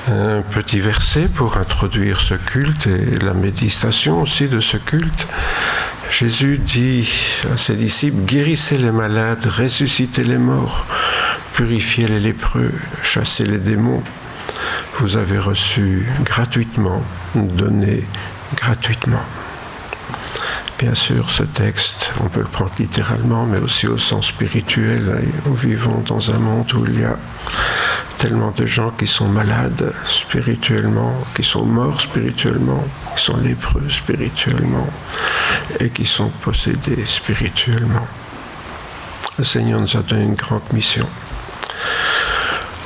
Un petit verset pour introduire ce culte et la méditation aussi de ce culte. Jésus dit à ses disciples, « Guérissez les malades, ressuscitez les morts, purifiez les lépreux, chassez les démons. Vous avez reçu gratuitement, donné gratuitement. » Bien sûr, ce texte, on peut le prendre littéralement, mais aussi au sens spirituel. Nous vivons dans un monde où il y a tellement de gens qui sont malades spirituellement, qui sont morts spirituellement, qui sont lépreux spirituellement et qui sont possédés spirituellement. Le Seigneur nous a donné une grande mission.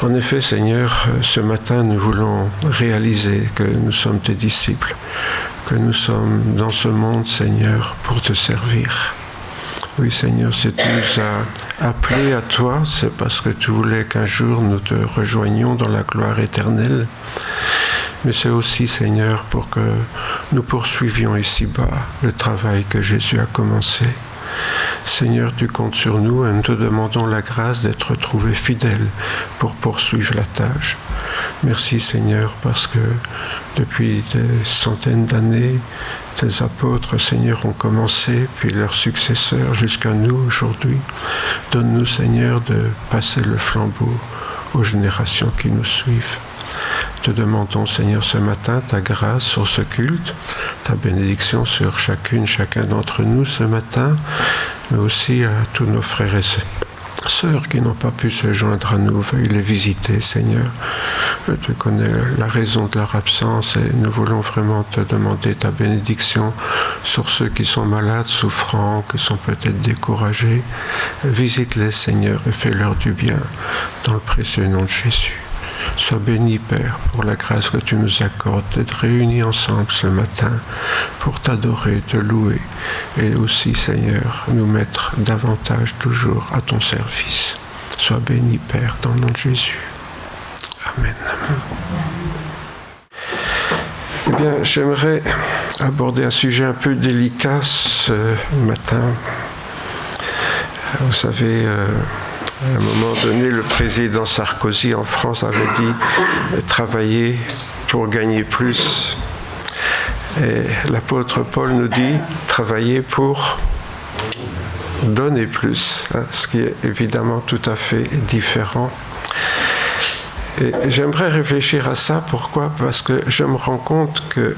En effet, Seigneur, ce matin, nous voulons réaliser que nous sommes tes disciples, que nous sommes dans ce monde, Seigneur, pour te servir. Oui, Seigneur, si tu nous as appelés à toi, c'est parce que tu voulais qu'un jour nous te rejoignions dans la gloire éternelle. Mais c'est aussi, Seigneur, pour que nous poursuivions ici-bas le travail que Jésus a commencé. Seigneur, tu comptes sur nous et nous te demandons la grâce d'être trouvés fidèles pour poursuivre la tâche. Merci Seigneur, parce que depuis des centaines d'années, tes apôtres, Seigneur, ont commencé, puis leurs successeurs jusqu'à nous aujourd'hui. Donne-nous, Seigneur, de passer le flambeau aux générations qui nous suivent. Te demandons, Seigneur, ce matin, ta grâce sur ce culte, ta bénédiction sur chacun d'entre nous ce matin, mais aussi à tous nos frères et sœurs qui n'ont pas pu se joindre à nous. Veuille les visiter, Seigneur. Tu connais la raison de leur absence et nous voulons vraiment te demander ta bénédiction sur ceux qui sont malades, souffrants, qui sont peut-être découragés. Visite-les, Seigneur, et fais-leur du bien dans le précieux nom de Jésus. Sois béni, Père, pour la grâce que tu nous accordes d'être réunis ensemble ce matin pour t'adorer, te louer et aussi, Seigneur, nous mettre davantage toujours à ton service. Sois béni, Père, dans le nom de Jésus. Amen. Eh bien, j'aimerais aborder un sujet un peu délicat ce matin. Vous savez, à un moment donné, le président Sarkozy en France avait dit « travailler pour gagner plus ». Et l'apôtre Paul nous dit « travailler pour donner plus », ce qui est évidemment tout à fait différent. Et j'aimerais réfléchir à ça. Pourquoi ? Parce que je me rends compte que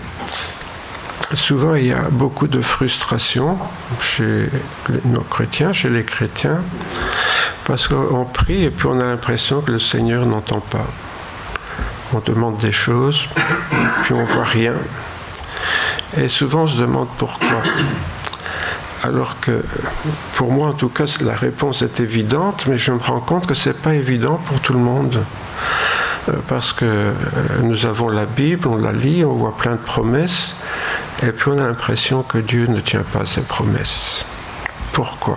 souvent il y a beaucoup de frustration chez nos chrétiens, chez les chrétiens, parce qu'on prie et puis on a l'impression que le Seigneur n'entend pas. On demande des choses, puis on ne voit rien. Et souvent on se demande pourquoi. Alors que, pour moi en tout cas, la réponse est évidente, mais je me rends compte que ce n'est pas évident pour tout le monde. Parce que nous avons la Bible, on la lit, on voit plein de promesses, et puis on a l'impression que Dieu ne tient pas ses promesses. Pourquoi ?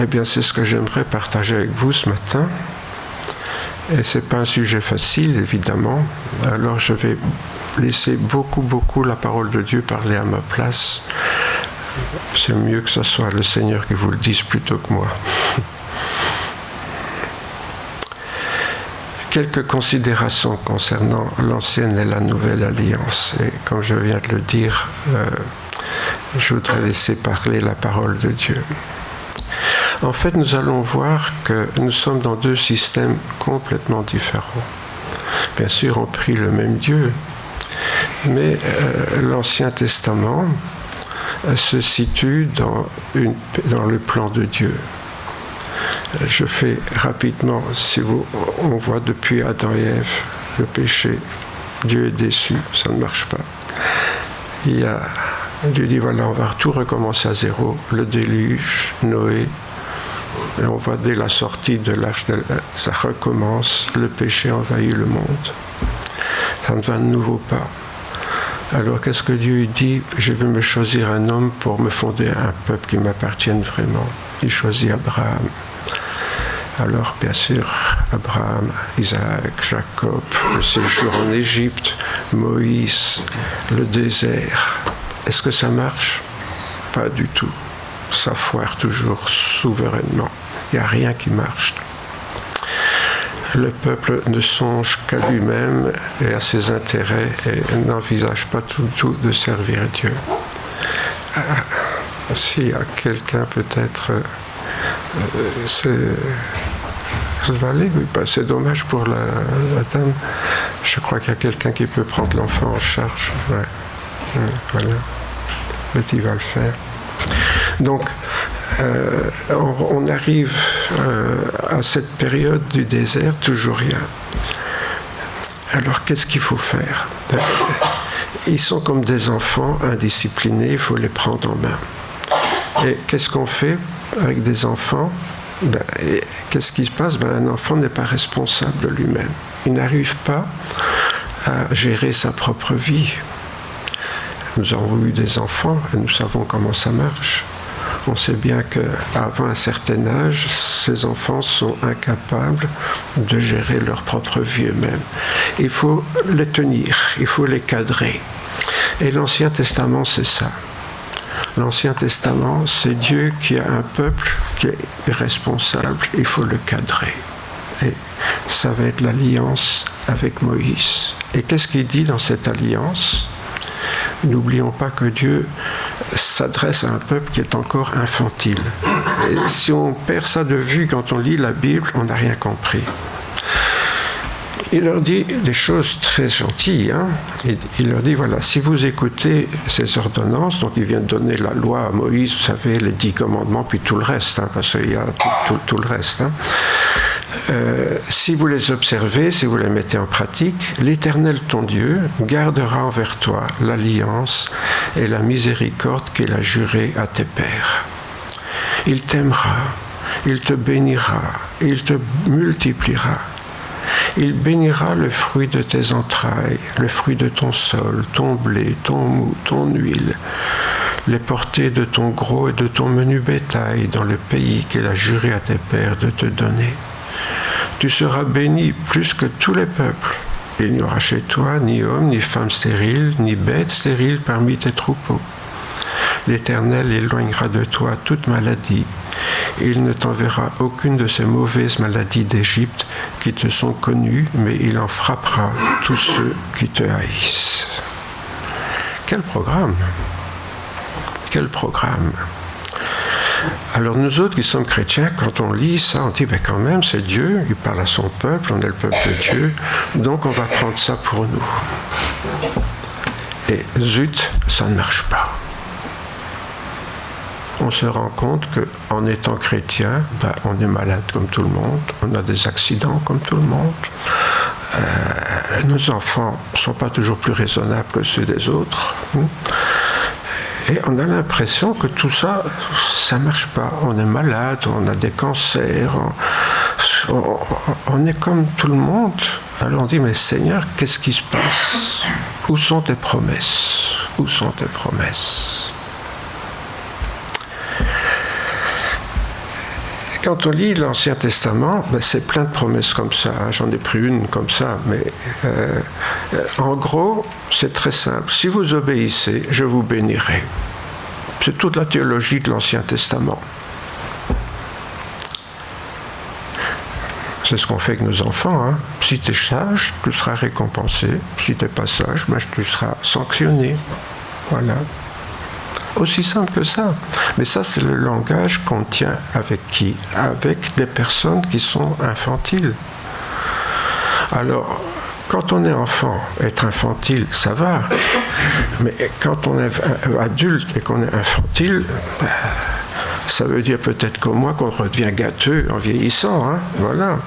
Eh bien, c'est ce que j'aimerais partager avec vous ce matin. Et ce n'est pas un sujet facile, évidemment. Alors, je vais laisser beaucoup la parole de Dieu parler à ma place. C'est mieux que ce soit le Seigneur qui vous le dise plutôt que moi. Quelques considérations concernant l'ancienne et la nouvelle alliance. Et comme je viens de le dire, je voudrais laisser parler la parole de Dieu. En fait, nous allons voir que nous sommes dans deux systèmes complètement différents. Bien sûr, on prie le même Dieu, mais l'Ancien Testament se situe dans le plan de Dieu. Je fais rapidement, on voit depuis Adam et Ève, le péché, Dieu est déçu, ça ne marche pas. Dieu dit voilà, on va tout recommencer à zéro, le déluge, Noé, et on voit dès la sortie de l'arche, ça recommence, le péché envahit le monde. Ça ne va de nouveau pas. Alors qu'est-ce que Dieu dit ? Je vais me choisir un homme pour me fonder un peuple qui m'appartienne vraiment. Il choisit Abraham. Alors, bien sûr, Abraham, Isaac, Jacob, le séjour en Égypte, Moïse, le désert. Est-ce que ça marche ? Pas du tout. Ça foire toujours souverainement. Il n'y a rien qui marche. le peuple ne songe qu'à lui-même et à ses intérêts et n'envisage pas tout de servir Dieu. S'il y a quelqu'un peut-être, c'est dommage pour la dame. Je crois qu'il y a quelqu'un qui peut prendre l'enfant en charge. Ouais. Voilà. Petit va le faire. Donc, on arrive à cette période du désert, toujours rien. Alors, qu'est-ce qu'il faut faire? Ils sont comme des enfants indisciplinés, il faut les prendre en main. Et qu'est-ce qu'on fait avec des enfants? Qu'est-ce qui se passe? Un enfant n'est pas responsable de lui-même. Il n'arrive pas à gérer sa propre vie. Nous avons eu des enfants et nous savons comment ça marche. On sait bien qu'avant un certain âge, ces enfants sont incapables de gérer leur propre vie eux-mêmes. Il faut les tenir, il faut les cadrer. Et l'Ancien Testament, c'est ça. L'Ancien Testament, c'est Dieu qui a un peuple qui est responsable, il faut le cadrer. Et ça va être l'alliance avec Moïse. Et qu'est-ce qu'il dit dans cette alliance? N'oublions pas que Dieu s'adresse à un peuple qui est encore infantile. Et si on perd ça de vue quand on lit la Bible, on n'a rien compris. Il leur dit des choses très gentilles. Il leur dit, voilà, si vous écoutez ces ordonnances, donc il vient de donner la loi à Moïse, vous savez, les 10 commandements, puis tout le reste, parce qu'il y a tout le reste. Si vous les observez, si vous les mettez en pratique, l'Éternel ton Dieu gardera envers toi l'alliance et la miséricorde qu'il a jurée à tes pères. Il t'aimera, il te bénira, il te multipliera. Il bénira le fruit de tes entrailles, le fruit de ton sol, ton blé, ton mou, ton huile, les portées de ton gros et de ton menu bétail dans le pays qu'il a juré à tes pères de te donner. Tu seras béni plus que tous les peuples. Il n'y aura chez toi ni homme, ni femme stérile, ni bête stérile parmi tes troupeaux. L'Éternel éloignera de toi toute maladie. Il ne t'enverra aucune de ces mauvaises maladies d'Égypte qui te sont connues, mais il en frappera tous ceux qui te haïssent. Quel programme! Quel programme! Alors nous autres qui sommes chrétiens, quand on lit ça, on dit, quand même, c'est Dieu, il parle à son peuple, on est le peuple de Dieu, donc on va prendre ça pour nous. Et zut, ça ne marche pas. On se rend compte qu'en étant chrétien, on est malade comme tout le monde, on a des accidents comme tout le monde, nos enfants ne sont pas toujours plus raisonnables que ceux des autres. Et on a l'impression que tout ça, ça ne marche pas. On est malade, on a des cancers, on est comme tout le monde. Alors on dit, mais Seigneur, qu'est-ce qui se passe? Où sont tes promesses? Où sont tes promesses? Quand on lit l'Ancien Testament, c'est plein de promesses comme ça. J'en ai pris une comme ça, mais en gros, c'est très simple. Si vous obéissez, je vous bénirai. C'est toute la théologie de l'Ancien Testament. C'est ce qu'on fait avec nos enfants. Si tu es sage, tu seras récompensé. Si tu n'es pas sage, tu seras sanctionné. Voilà. Aussi simple que ça. Mais ça, c'est le langage qu'on tient avec qui? Avec des personnes qui sont infantiles. Alors, quand on est enfant, être infantile, ça va. Mais quand on est adulte et qu'on est infantile, ça veut dire peut-être comme moi qu'on redevient gâteux en vieillissant. Voilà.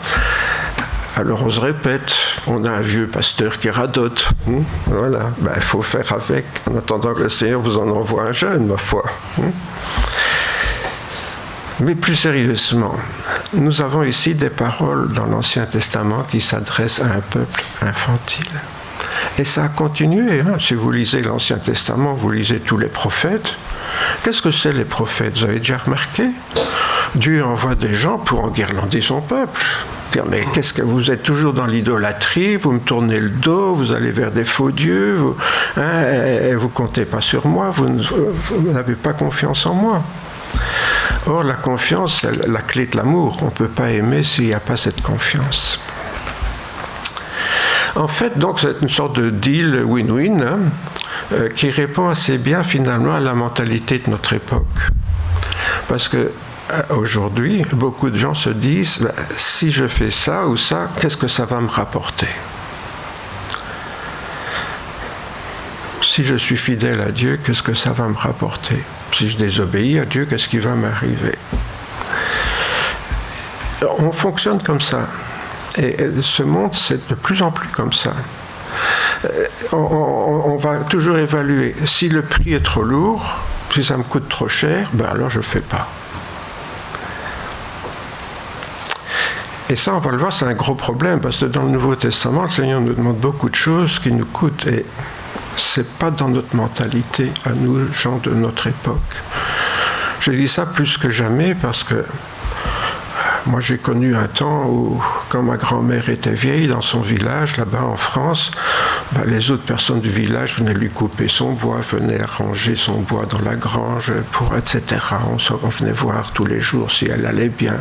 Alors on se répète, on a un vieux pasteur qui radote. Voilà, il faut faire avec, en attendant que le Seigneur vous en envoie un jeune, ma foi. Mais plus sérieusement, nous avons ici des paroles dans l'Ancien Testament qui s'adressent à un peuple infantile. Et ça a continué. Si vous lisez l'Ancien Testament, vous lisez tous les prophètes. Qu'est-ce que c'est les prophètes? Vous avez déjà remarqué? Dieu envoie des gens pour enguirlander son peuple. Dire, mais qu'est-ce que vous êtes toujours dans l'idolâtrie, vous me tournez le dos, vous allez vers des faux dieux, vous comptez pas sur moi, vous n'avez pas confiance en moi. Or, la confiance, c'est la clé de l'amour. On ne peut pas aimer s'il n'y a pas cette confiance. En fait, donc, c'est une sorte de deal win-win qui répond assez bien finalement à la mentalité de notre époque. Parce que aujourd'hui, beaucoup de gens se disent si je fais ça ou ça, qu'est-ce que ça va me rapporter? Si je suis fidèle à Dieu, qu'est-ce que ça va me rapporter? Si je désobéis à Dieu, qu'est-ce qui va m'arriver? On fonctionne comme ça. Et ce monde, c'est de plus en plus comme ça. On va toujours évaluer. Si le prix est trop lourd, si ça me coûte trop cher, alors je ne fais pas. Et ça, on va le voir, c'est un gros problème, parce que dans le Nouveau Testament, le Seigneur nous demande beaucoup de choses qui nous coûtent. Et ce n'est pas dans notre mentalité, à nous, gens de notre époque. Je dis ça plus que jamais parce que moi, j'ai connu un temps où, quand ma grand-mère était vieille dans son village, là-bas en France, les autres personnes du village venaient lui couper son bois, venaient arranger son bois dans la grange, etc. On venait voir tous les jours si elle allait bien.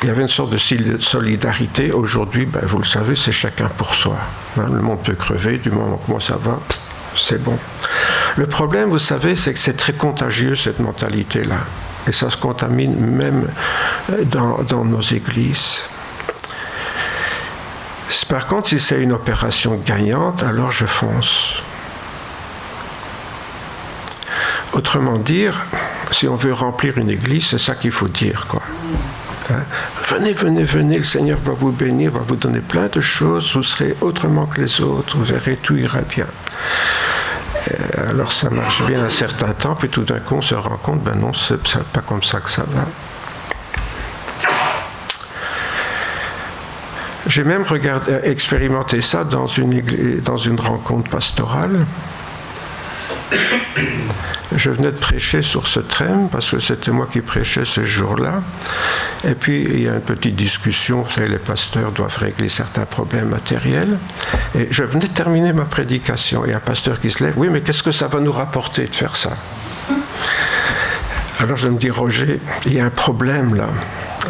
Il y avait une sorte de solidarité. Aujourd'hui, vous le savez, c'est chacun pour soi. Le monde peut crever, du moment que moi ça va, c'est bon. Le problème, vous savez, c'est que c'est très contagieux, cette mentalité-là. Et ça se contamine même dans nos églises. Par contre, si c'est une opération gagnante, alors je fonce. Autrement dire, si on veut remplir une église, c'est ça qu'il faut dire, quoi. Venez, venez, venez, le Seigneur va vous bénir, va vous donner plein de choses, vous serez autrement que les autres, vous verrez, tout ira bien. Alors ça marche bien un certain temps, puis tout d'un coup on se rend compte, non, c'est pas comme ça que ça va. J'ai même expérimenté ça dans une rencontre pastorale. Je venais de prêcher sur ce thème, parce que c'était moi qui prêchais ce jour-là. Et puis, il y a une petite discussion, vous savez, les pasteurs doivent régler certains problèmes matériels. Et je venais de terminer ma prédication, et un pasteur qui se lève, oui, mais qu'est-ce que ça va nous rapporter de faire ça? Alors je me dis, Roger, il y a un problème là,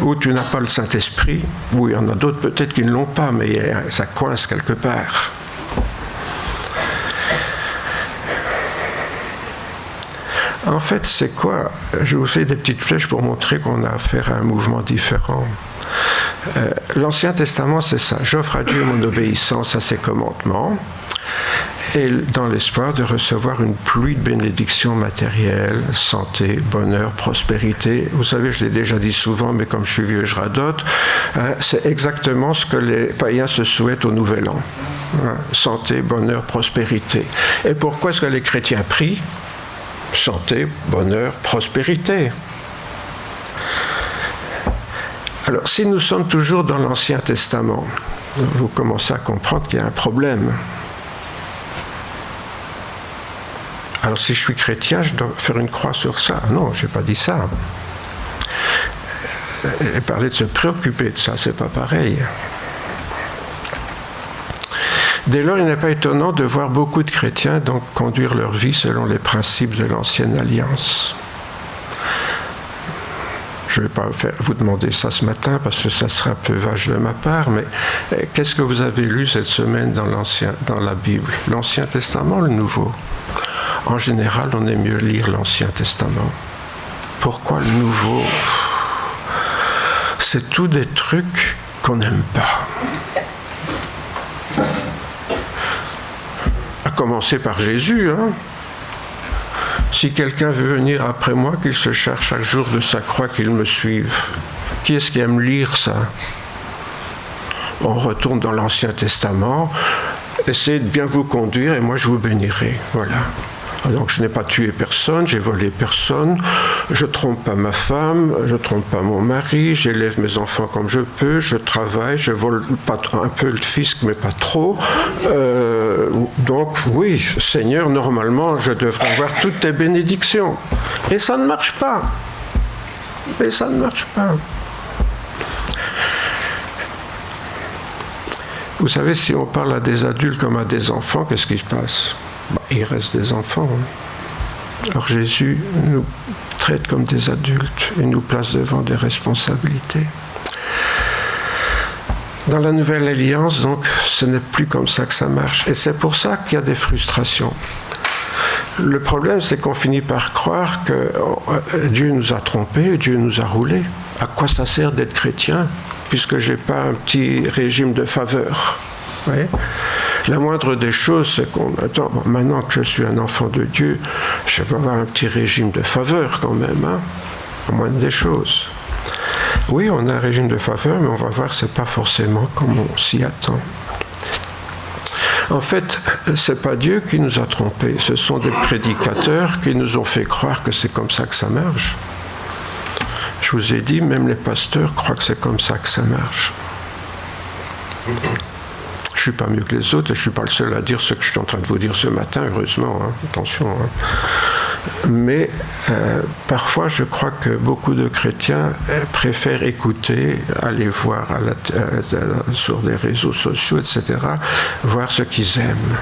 où tu n'as pas le Saint-Esprit, ou il y en a d'autres peut-être qui ne l'ont pas, mais ça coince quelque part. En fait, c'est quoi? Je vous fais des petites flèches pour montrer qu'on a affaire à un mouvement différent. L'Ancien Testament, c'est ça. J'offre à Dieu mon obéissance à ses commandements, et dans l'espoir de recevoir une pluie de bénédictions matérielles, santé, bonheur, prospérité. Vous savez, je l'ai déjà dit souvent, mais comme je suis vieux, je radote. C'est exactement ce que les païens se souhaitent au Nouvel An. Santé, bonheur, prospérité. Et pourquoi est-ce que les chrétiens prient? Santé, bonheur, prospérité. Alors, si nous sommes toujours dans l'Ancien Testament, vous commencez à comprendre qu'il y a un problème. Alors, si je suis chrétien, je dois faire une croix sur ça. Non, je n'ai pas dit ça. Et parler de se préoccuper de ça, c'est pas pareil. Dès lors, il n'est pas étonnant de voir beaucoup de chrétiens donc conduire leur vie selon les principes de l'Ancienne Alliance. Je ne vais pas vous demander ça ce matin parce que ça sera un peu vache de ma part, mais qu'est-ce que vous avez lu cette semaine dans la Bible? L'Ancien Testament, le Nouveau? En général, on aime mieux lire l'Ancien Testament. Pourquoi le Nouveau? C'est tout des trucs qu'on n'aime pas. À commencer par Jésus, hein. Si quelqu'un veut venir après moi, qu'il se charge chaque jour de sa croix, qu'il me suive. Qui est-ce qui aime lire ça? On retourne dans l'Ancien Testament, essayez de bien vous conduire et moi je vous bénirai. Voilà. Donc je n'ai pas tué personne, j'ai volé personne, je trompe pas ma femme, je trompe pas mon mari, j'élève mes enfants comme je peux, je travaille, je vole pas un peu le fisc mais pas trop. Donc oui, Seigneur, normalement je devrais avoir toutes tes bénédictions. Et ça ne marche pas. Et ça ne marche pas. Vous savez, si on parle à des adultes comme à des enfants, qu'est-ce qui se passe? Il reste des enfants. Alors Jésus nous traite comme des adultes et nous place devant des responsabilités. Dans la Nouvelle Alliance, donc, ce n'est plus comme ça que ça marche. Et c'est pour ça qu'il y a des frustrations. Le problème, c'est qu'on finit par croire que Dieu nous a trompés, Dieu nous a roulés. À quoi ça sert d'être chrétien, puisque je n'ai pas un petit régime de faveur? Oui. La moindre des choses, c'est qu'on attend, bon, maintenant que je suis un enfant de Dieu, je vais avoir un petit régime de faveur quand même, hein, la moindre des choses. Oui, on a un régime de faveur, mais on va voir que ce n'est pas forcément comme on s'y attend. En fait, ce n'est pas Dieu qui nous a trompés, ce sont des prédicateurs qui nous ont fait croire que c'est comme ça que ça marche. Je vous ai dit, même les pasteurs croient que c'est comme ça que ça marche. Je ne suis pas mieux que les autres, et je ne suis pas le seul à dire ce que je suis en train de vous dire ce matin, heureusement, hein, attention. Hein. Mais parfois, je crois que beaucoup de chrétiens préfèrent écouter, aller voir sur les réseaux sociaux, etc., voir ce qu'ils aiment.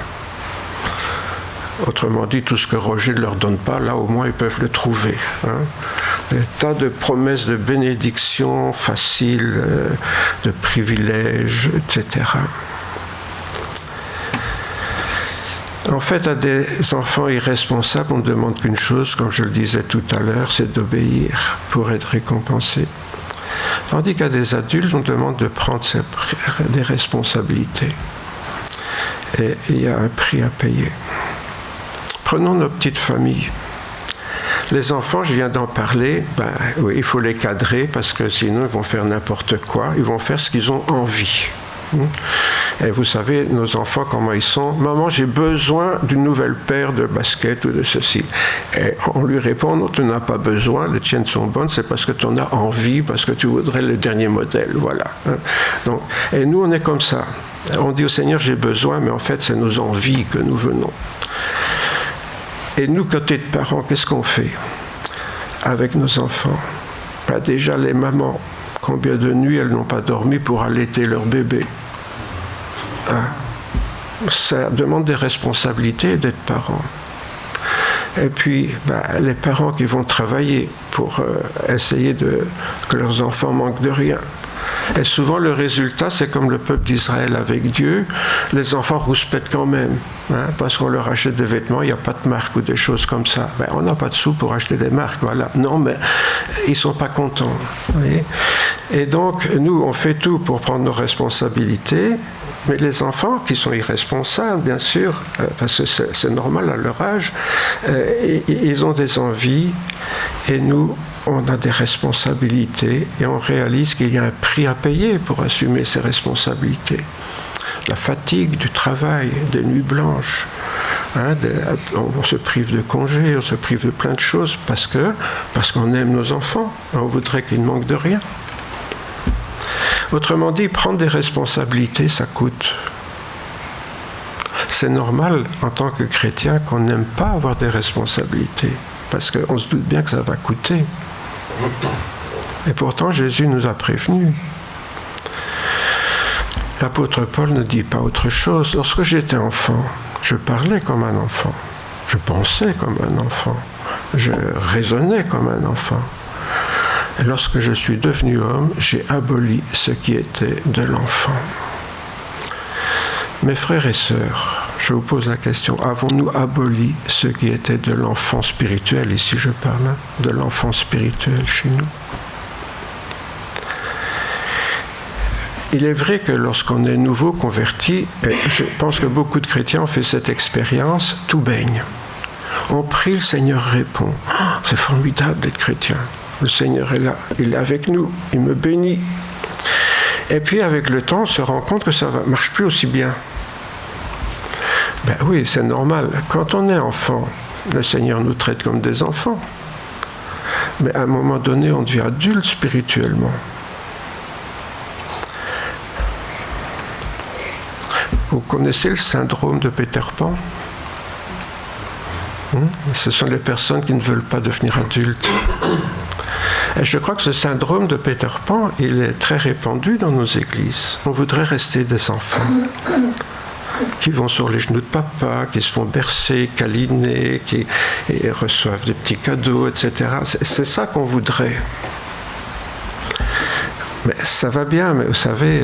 Autrement dit, tout ce que Roger ne leur donne pas, là au moins ils peuvent le trouver. Hein. Des tas de promesses de bénédictions faciles, de privilèges, etc. En fait, à des enfants irresponsables, on ne demande qu'une chose, comme je le disais tout à l'heure, c'est d'obéir pour être récompensé. Tandis qu'à des adultes, on demande de prendre des responsabilités. Et il y a un prix à payer. Prenons nos petites familles. Les enfants, je viens d'en parler, oui, il faut les cadrer parce que sinon ils vont faire n'importe quoi, ils vont faire ce qu'ils ont envie. Et vous savez, nos enfants, comment ils sont? Maman, j'ai besoin d'une nouvelle paire de baskets ou de ceci. Et on lui répond, non, tu n'as pas besoin, les tiennes sont bonnes, c'est parce que tu en as envie, parce que tu voudrais le dernier modèle, voilà. Donc, et nous, on est comme ça. On dit au Seigneur, j'ai besoin, mais en fait, c'est nos envies que nous venons. Et nous, côté de parents, qu'est-ce qu'on fait avec nos enfants? Déjà, les mamans, combien de nuits elles n'ont pas dormi pour allaiter leur bébé? Ça demande des responsabilités d'être parents. Et puis, les parents qui vont travailler pour essayer que leurs enfants manquent de rien. Et souvent, le résultat, c'est comme le peuple d'Israël avec Dieu, les enfants rouspètent quand même, hein, parce qu'on leur achète des vêtements, il n'y a pas de marque ou des choses comme ça. On n'a pas de sous pour acheter des marques, voilà. Non, mais ils ne sont pas contents. Vous voyez ? Et donc, nous, on fait tout pour prendre nos responsabilités, mais les enfants qui sont irresponsables, bien sûr, parce que c'est normal à leur âge, ils ont des envies, et nous, on a des responsabilités et on réalise qu'il y a un prix à payer pour assumer ces responsabilités. La fatigue du travail, des nuits blanches, hein, on se prive de congés, on se prive de plein de choses parce qu'on aime nos enfants, on voudrait qu'ils ne manquent de rien. Autrement dit, prendre des responsabilités, ça coûte. C'est normal en tant que chrétien qu'on n'aime pas avoir des responsabilités parce qu'on se doute bien que ça va coûter. Et pourtant, Jésus nous a prévenus. L'apôtre Paul ne dit pas autre chose. Lorsque j'étais enfant, je parlais comme un enfant. Je pensais comme un enfant. Je raisonnais comme un enfant. Et lorsque je suis devenu homme, j'ai aboli ce qui était de l'enfant. Mes frères et sœurs, je vous pose la question, avons-nous aboli ce qui était de l'enfant spirituel? Ici je parle de l'enfant spirituel chez nous. Il est vrai que lorsqu'on est nouveau converti, et je pense que beaucoup de chrétiens ont fait cette expérience, tout baigne. On prie, le Seigneur répond. C'est formidable d'être chrétien. Le Seigneur est là, il est avec nous, il me bénit. Et puis avec le temps, on se rend compte que ça ne marche plus aussi bien. Oui, c'est normal. Quand on est enfant, le Seigneur nous traite comme des enfants. Mais à un moment donné, on devient adulte spirituellement. Vous connaissez le syndrome de Peter Pan? Ce sont les personnes qui ne veulent pas devenir adultes. Et je crois que ce syndrome de Peter Pan, il est très répandu dans nos églises. On voudrait rester des enfants qui vont sur les genoux de papa, qui se font bercer, câliner, qui reçoivent des petits cadeaux, etc. C'est ça qu'on voudrait. Mais ça va bien, mais vous savez,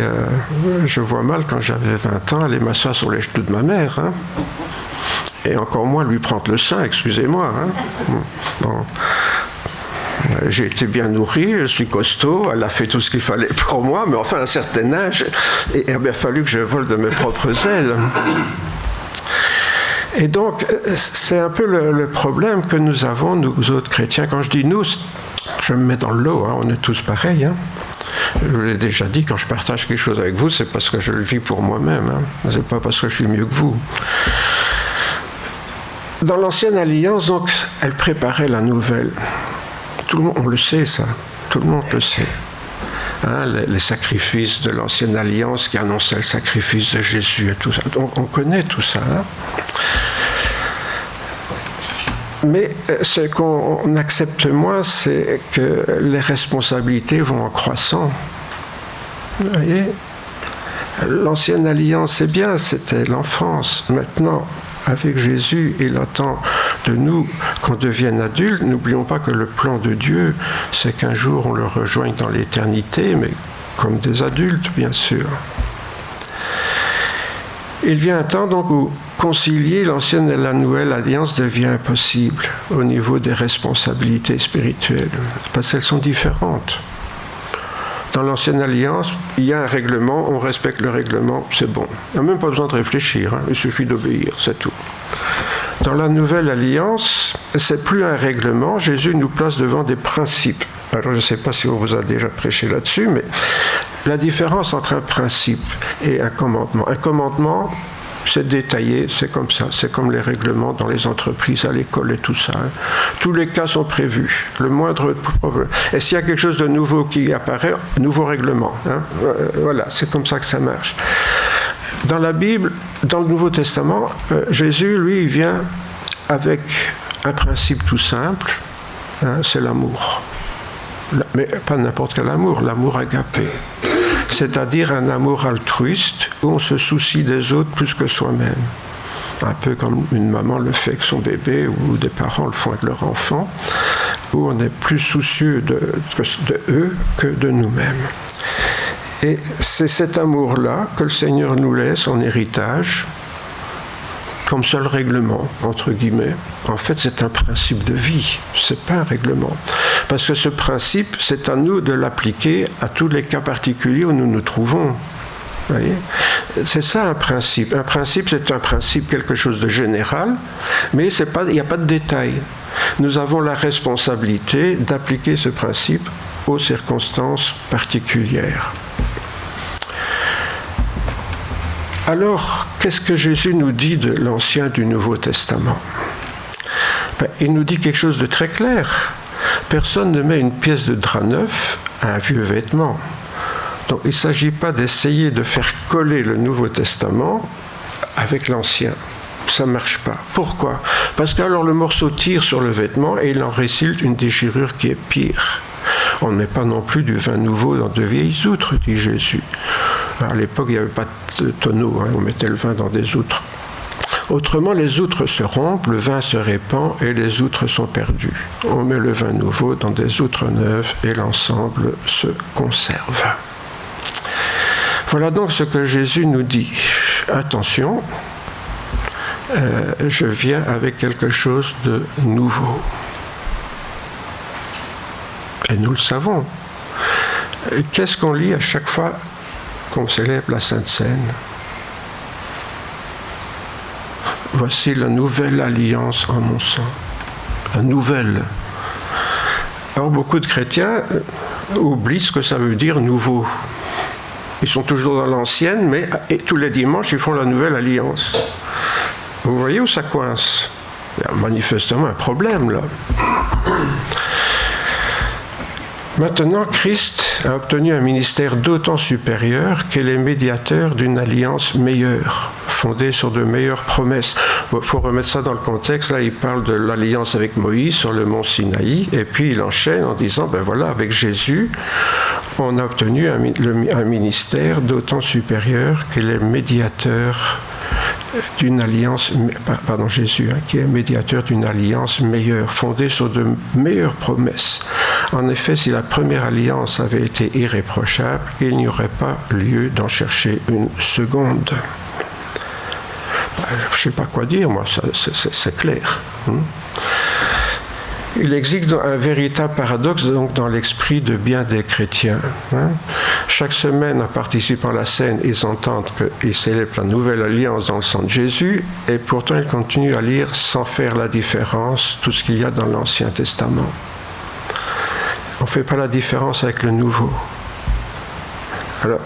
je vois mal quand j'avais 20 ans aller m'asseoir sur les genoux de ma mère. Hein. Et encore moins lui prendre le sein, excusez-moi. Hein. Bon. J'ai été bien nourri, je suis costaud, elle a fait tout ce qu'il fallait pour moi, mais enfin à un certain âge, il a bien fallu que je vole de mes propres ailes. Et donc, c'est un peu le problème que nous avons, nous autres chrétiens. Quand je dis nous, je me mets dans le lot, hein, on est tous pareils. Hein. Je l'ai déjà dit, quand je partage quelque chose avec vous, c'est parce que je le vis pour moi-même. Hein. C'est pas parce que je suis mieux que vous. Dans l'Ancienne Alliance, donc, elle préparait la nouvelle. Tout le monde, on le sait, ça. Tout le monde le sait. Hein, les sacrifices de l'Ancienne Alliance qui annonçaient le sacrifice de Jésus et tout ça. On connaît tout ça. Hein. Mais ce qu'on accepte moins, c'est que les responsabilités vont en croissant. Vous voyez ? L'Ancienne Alliance, c'est bien, c'était l'enfance. Maintenant, avec Jésus, il attend de nous qu'on devienne adultes. N'oublions pas que le plan de Dieu, c'est qu'un jour on le rejoigne dans l'éternité, mais comme des adultes, bien sûr. Il vient un temps donc où concilier l'ancienne et la nouvelle alliance devient impossible au niveau des responsabilités spirituelles, parce qu'elles sont différentes. Dans l'ancienne alliance, il y a un règlement, on respecte le règlement, c'est bon. Il n'y a même pas besoin de réfléchir, hein, il suffit d'obéir, c'est tout. Dans la nouvelle alliance, c'est plus un règlement, Jésus nous place devant des principes. Alors je ne sais pas si on vous a déjà prêché là-dessus, mais la différence entre un principe et un commandement, c'est détaillé, c'est comme ça, c'est comme les règlements dans les entreprises, à l'école et tout ça. Hein. Tous les cas sont prévus, le moindre problème. Et s'il y a quelque chose de nouveau qui apparaît, nouveau règlement. Hein. Voilà, c'est comme ça que ça marche. Dans la Bible, dans le Nouveau Testament, Jésus, lui, il vient avec un principe tout simple, hein, c'est l'amour. Mais pas n'importe quel amour, l'amour agapé. C'est-à-dire un amour altruiste où on se soucie des autres plus que soi-même. Un peu comme une maman le fait avec son bébé ou des parents le font avec leur enfant, où on est plus soucieux de eux que de nous-mêmes. Et c'est cet amour-là que le Seigneur nous laisse en héritage, comme seul règlement, entre guillemets. En fait, c'est un principe de vie, c'est pas un règlement. Parce que ce principe, c'est à nous de l'appliquer à tous les cas particuliers où nous nous trouvons. Vous voyez ? C'est ça un principe. Un principe, c'est un principe, quelque chose de général, mais il n'y a pas de détail. Nous avons la responsabilité d'appliquer ce principe aux circonstances particulières. Alors, qu'est-ce que Jésus nous dit de l'Ancien et du Nouveau Testament ? Il nous dit quelque chose de très clair. Personne ne met une pièce de drap neuf à un vieux vêtement. Donc il ne s'agit pas d'essayer de faire coller le Nouveau Testament avec l'Ancien. Ça ne marche pas. Pourquoi ? Parce qu'alors le morceau tire sur le vêtement et il en résulte une déchirure qui est pire. On ne met pas non plus du vin nouveau dans de vieilles outres, dit Jésus. À l'époque, il n'y avait pas de tonneau, hein, on mettait le vin dans des outres. Autrement, les outres se rompent, le vin se répand et les outres sont perdues. On met le vin nouveau dans des outres neuves et l'ensemble se conserve. Voilà donc ce que Jésus nous dit. Attention, je viens avec quelque chose de nouveau. Et nous le savons. Qu'est-ce qu'on lit à chaque fois qu'on célèbre la Sainte Seine ? Voici la nouvelle alliance en mon sang. La nouvelle. Alors beaucoup de chrétiens oublient ce que ça veut dire nouveau. Ils sont toujours dans l'ancienne, mais tous les dimanches, ils font la nouvelle alliance. Vous voyez où ça coince ? Il y a manifestement un problème là. Maintenant, Christ a obtenu un ministère d'autant supérieur qu'il est médiateur d'une alliance meilleure, fondée sur de meilleures promesses. Il faut remettre ça dans le contexte. Là, il parle de l'alliance avec Moïse sur le mont Sinaï, et puis il enchaîne en disant, ben voilà, avec Jésus, on a obtenu un ministère d'autant supérieur qu'il est médiateur d'une alliance, pardon, Jésus, qui est médiateur d'une alliance meilleure, fondée sur de meilleures promesses. En effet, si la première alliance avait été irréprochable, il n'y aurait pas lieu d'en chercher une seconde. Je ne sais pas quoi dire, moi, c'est clair. Il existe un véritable paradoxe donc, dans l'esprit de bien des chrétiens. Chaque semaine, en participant à la scène, ils entendent qu'ils célèbrent la nouvelle alliance dans le sang de Jésus, et pourtant ils continuent à lire sans faire la différence tout ce qu'il y a dans l'Ancien Testament. On ne fait pas la différence avec le Nouveau. Alors,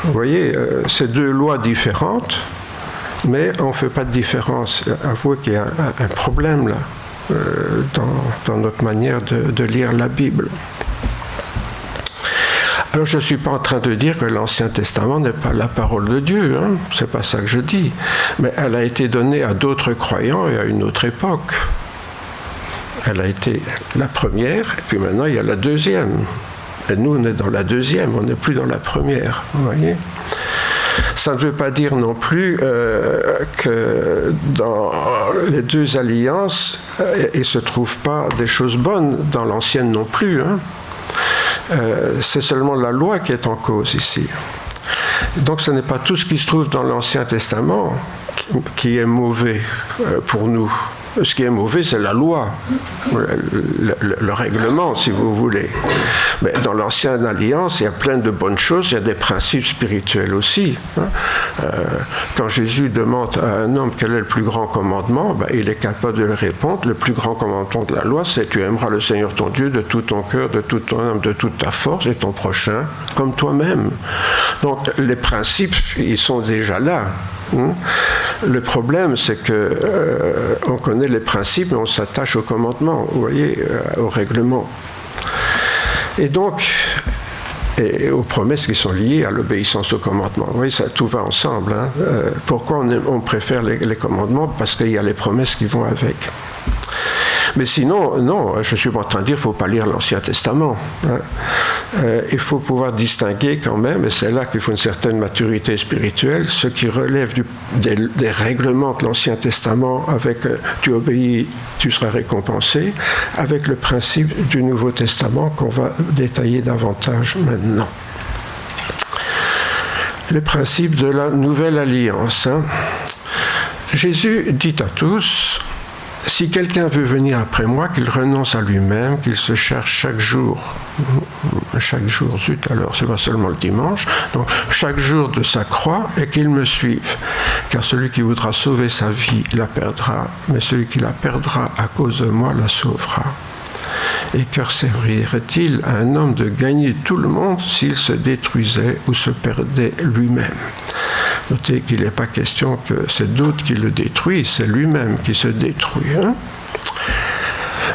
vous voyez, c'est deux lois différentes, mais on ne fait pas de différence. Avouez qu'il y a un problème là. Dans notre manière de lire la Bible. Alors je ne suis pas en train de dire que l'Ancien Testament n'est pas la parole de Dieu, c'est pas ça que je dis, mais elle a été donnée à d'autres croyants et à une autre époque. Elle a été la première, et puis maintenant il y a la deuxième. Et nous on est dans la deuxième, on n'est plus dans la première, vous voyez. Ça ne veut pas dire non plus que dans les deux alliances, il ne se trouve pas des choses bonnes dans l'ancienne non plus. C'est seulement la loi qui est en cause ici. Donc ce n'est pas tout ce qui se trouve dans l'Ancien Testament qui est mauvais pour nous. Ce qui est mauvais, c'est la loi, le règlement, si vous voulez. Mais dans l'Ancienne Alliance, il y a plein de bonnes choses, il y a des principes spirituels aussi. Quand Jésus demande à un homme quel est le plus grand commandement, il est capable de le répondre. Le plus grand commandement de la loi, c'est tu aimeras le Seigneur ton Dieu de tout ton cœur, de toute ton âme, de toute ta force, et ton prochain comme toi-même. Donc les principes, ils sont déjà là. Le problème, c'est que on connaît les principes, mais on s'attache au commandement, vous voyez, au règlement. Et donc, et aux promesses qui sont liées à l'obéissance au commandement. Vous voyez, ça, tout va ensemble. Pourquoi on préfère les commandements? Parce qu'il y a les promesses qui vont avec. Mais sinon, non, je ne suis pas en train de dire qu'il ne faut pas lire l'Ancien Testament. Il faut pouvoir distinguer quand même, et c'est là qu'il faut une certaine maturité spirituelle, ce qui relève des règlements de l'Ancien Testament avec tu obéis, tu seras récompensé, avec le principe du Nouveau Testament qu'on va détailler davantage maintenant. Le principe de la nouvelle alliance. Jésus dit à tous: si quelqu'un veut venir après moi, qu'il renonce à lui-même, qu'il se cherche chaque jour, zut alors, c'est pas seulement le dimanche, donc chaque jour de sa croix, et qu'il me suive. Car celui qui voudra sauver sa vie la perdra, mais celui qui la perdra à cause de moi la sauvera. Et que servirait-il à un homme de gagner tout le monde s'il se détruisait ou se perdait lui-même? Notez qu'il n'est pas question que c'est d'autres qui le détruisent, c'est lui-même qui se détruit.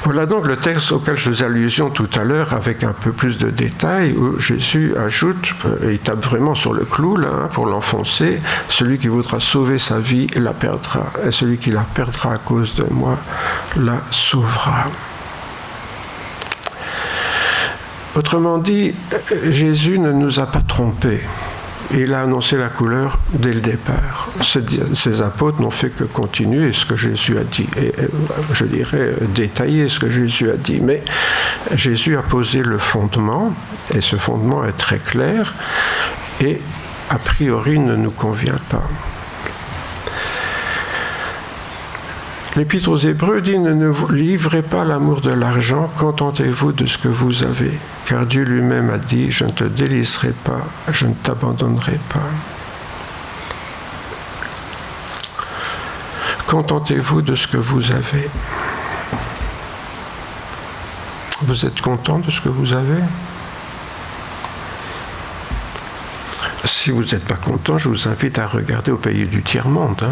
Voilà donc le texte auquel je faisais allusion tout à l'heure avec un peu plus de détails, où Jésus ajoute, et il tape vraiment sur le clou là, pour l'enfoncer: celui qui voudra sauver sa vie la perdra, et celui qui la perdra à cause de moi la sauvera. Autrement dit, Jésus ne nous a pas trompés. Il a annoncé la couleur dès le départ. Ces apôtres n'ont fait que continuer ce que Jésus a dit. Et je dirais détailler ce que Jésus a dit. Mais Jésus a posé le fondement, et ce fondement est très clair, et a priori ne nous convient pas. L'Épître aux Hébreux dit: ne vous livrez pas l'amour de l'argent, contentez-vous de ce que vous avez. Car Dieu lui-même a dit: je ne te délaisserai pas, je ne t'abandonnerai pas. Contentez-vous de ce que vous avez. Vous êtes content de ce que vous avez? Si vous n'êtes pas content, je vous invite à regarder au pays du tiers-monde.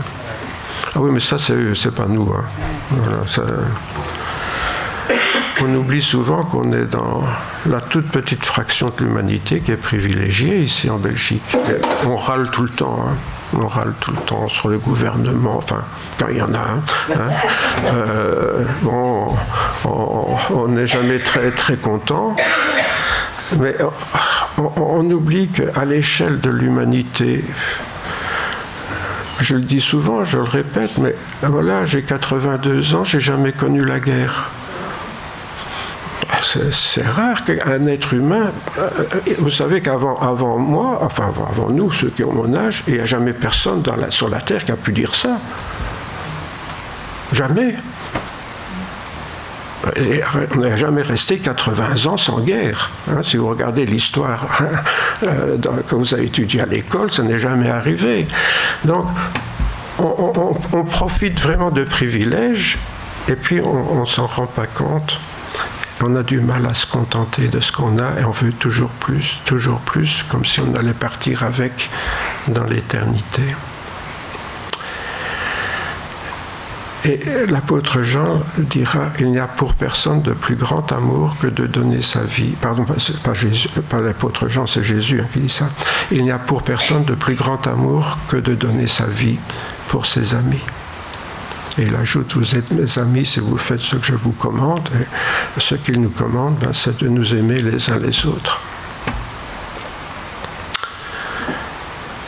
Ah oui, mais ça, c'est pas nous. Voilà, ça... On oublie souvent qu'on est dans la toute petite fraction de l'humanité qui est privilégiée ici en Belgique. Et on râle tout le temps. On râle tout le temps sur le gouvernement, enfin, quand il y en a. Bon, on n'est jamais très, très content. Mais on oublie qu'à l'échelle de l'humanité, je le dis souvent, je le répète, mais voilà, j'ai 82 ans, j'ai jamais connu la guerre. C'est rare qu'un être humain, vous savez qu'avant moi, enfin avant nous, ceux qui ont mon âge, il n'y a jamais personne sur la Terre qui a pu dire ça. Jamais. Et on n'est jamais resté 80 ans sans guerre. Si vous regardez l'histoire que vous avez étudiée à l'école, ça n'est jamais arrivé. Donc, on profite vraiment de privilèges et puis on ne s'en rend pas compte. On a du mal à se contenter de ce qu'on a et on veut toujours plus, comme si on allait partir avec dans l'éternité. Et l'apôtre Jean dira, il n'y a pour personne de plus grand amour que de donner sa vie. Pardon, pas l'apôtre Jean, c'est Jésus qui dit ça. Il n'y a pour personne de plus grand amour que de donner sa vie pour ses amis. Et il ajoute, vous êtes mes amis si vous faites ce que je vous commande. Et ce qu'il nous commande, c'est de nous aimer les uns les autres.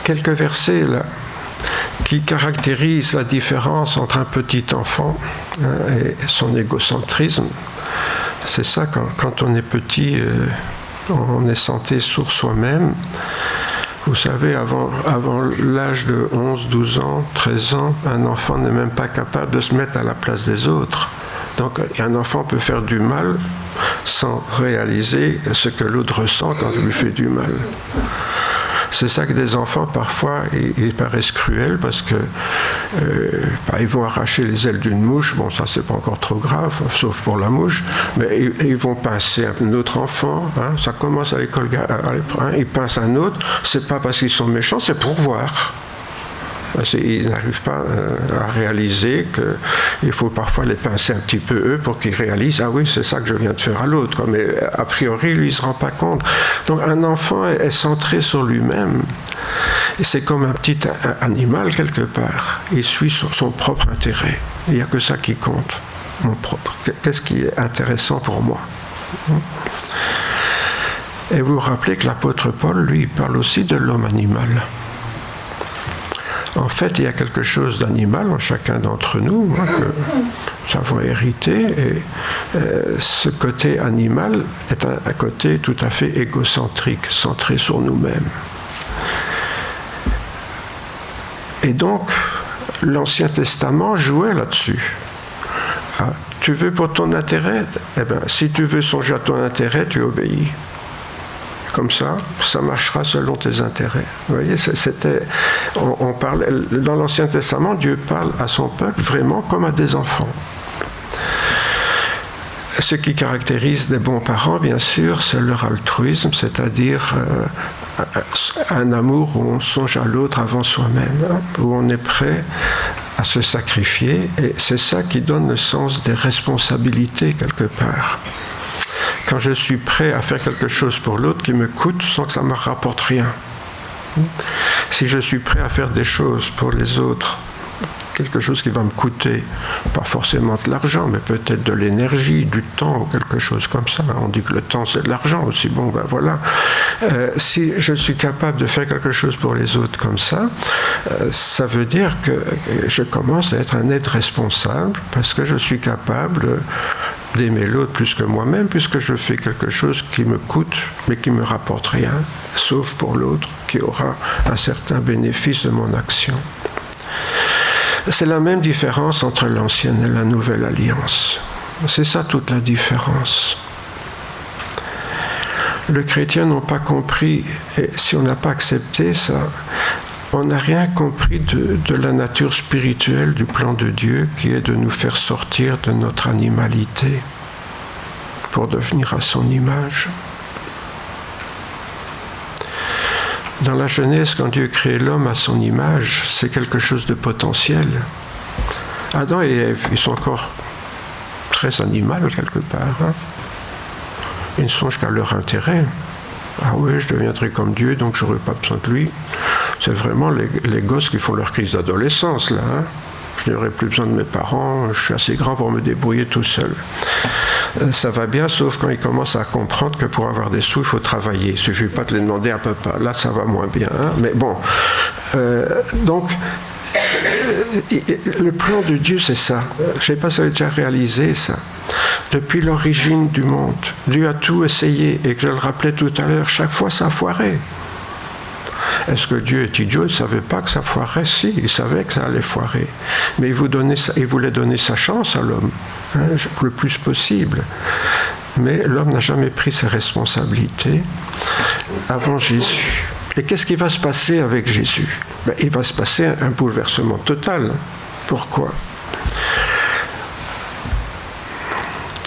Quelques versets là, qui caractérisent la différence entre un petit enfant et son égocentrisme. C'est ça, quand on est petit, on est centré sur soi-même. Vous savez, avant l'âge de 11, 12 ans, 13 ans, un enfant n'est même pas capable de se mettre à la place des autres. Donc, un enfant peut faire du mal sans réaliser ce que l'autre ressent quand il lui fait du mal. C'est ça que des enfants, parfois, ils paraissent cruels parce que ils vont arracher les ailes d'une mouche. Bon, ça, c'est pas encore trop grave, sauf pour la mouche. Mais ils vont pincer un autre enfant. Ça commence à l'école, ils pincent un autre. C'est pas parce qu'ils sont méchants, c'est pour voir. Ils n'arrivent pas à réaliser qu'il faut parfois les pincer un petit peu eux pour qu'ils réalisent, ah oui, c'est ça que je viens de faire à l'autre. Mais a priori, lui, il ne se rend pas compte. Donc un enfant est centré sur lui-même. Et c'est comme un petit animal quelque part. Il suit son propre intérêt. Il n'y a que ça qui compte. Qu'est-ce qui est intéressant pour moi ? Et vous vous rappelez que l'apôtre Paul, lui, il parle aussi de l'homme animal. En fait, il y a quelque chose d'animal en chacun d'entre nous, que nous avons hérité, et ce côté animal est un côté tout à fait égocentrique, centré sur nous-mêmes. Et donc, l'Ancien Testament jouait là-dessus. Tu veux pour ton intérêt ? Eh bien, si tu veux songer à ton intérêt, tu obéis. Comme ça marchera selon tes intérêts. Vous voyez, on parle, dans l'Ancien Testament, Dieu parle à son peuple vraiment comme à des enfants. Ce qui caractérise des bons parents, bien sûr, c'est leur altruisme, c'est-à-dire un amour où on songe à l'autre avant soi-même, où on est prêt à se sacrifier, et c'est ça qui donne le sens des responsabilités quelque part. Quand je suis prêt à faire quelque chose pour l'autre qui me coûte sans que ça ne me rapporte rien. Si je suis prêt à faire des choses pour les autres, quelque chose qui va me coûter, pas forcément de l'argent, mais peut-être de l'énergie, du temps, ou quelque chose comme ça. On dit que le temps, c'est de l'argent aussi. Bon, ben voilà. Si je suis capable de faire quelque chose pour les autres comme ça, ça veut dire que je commence à être un être responsable, parce que je suis capable d'aimer l'autre plus que moi-même, puisque je fais quelque chose qui me coûte, mais qui ne me rapporte rien, sauf pour l'autre, qui aura un certain bénéfice de mon action. C'est la même différence entre l'ancienne et la nouvelle alliance. C'est ça toute la différence. Les chrétiens n'ont pas compris, et si on n'a pas accepté ça, on n'a rien compris de la nature spirituelle du plan de Dieu, qui est de nous faire sortir de notre animalité pour devenir à son image. Dans la Genèse, quand Dieu crée l'homme à son image, c'est quelque chose de potentiel. Adam et Ève, ils sont encore très animaux quelque part. Ils ne songent qu'à leur intérêt. Ah oui, je deviendrai comme Dieu, donc je n'aurai pas besoin de lui. C'est vraiment les gosses qui font leur crise d'adolescence, là. Je n'aurai plus besoin de mes parents, je suis assez grand pour me débrouiller tout seul. Ça va bien, sauf quand ils commencent à comprendre que pour avoir des sous, il faut travailler. Il ne suffit pas de les demander à papa. Là, ça va moins bien. Mais bon. Donc, Le plan de Dieu, c'est ça. Je ne sais pas si vous avez déjà réalisé ça. Depuis l'origine du monde, Dieu a tout essayé, et que je le rappelais tout à l'heure, chaque fois ça a foiré. Est-ce que Dieu est idiot? Il ne savait pas que ça foirait? Si, il savait que ça allait foirer. Mais il voulait donner sa chance à l'homme, le plus possible. Mais l'homme n'a jamais pris ses responsabilités avant Jésus. Et qu'est-ce qui va se passer avec Jésus? Il va se passer un bouleversement total. Pourquoi?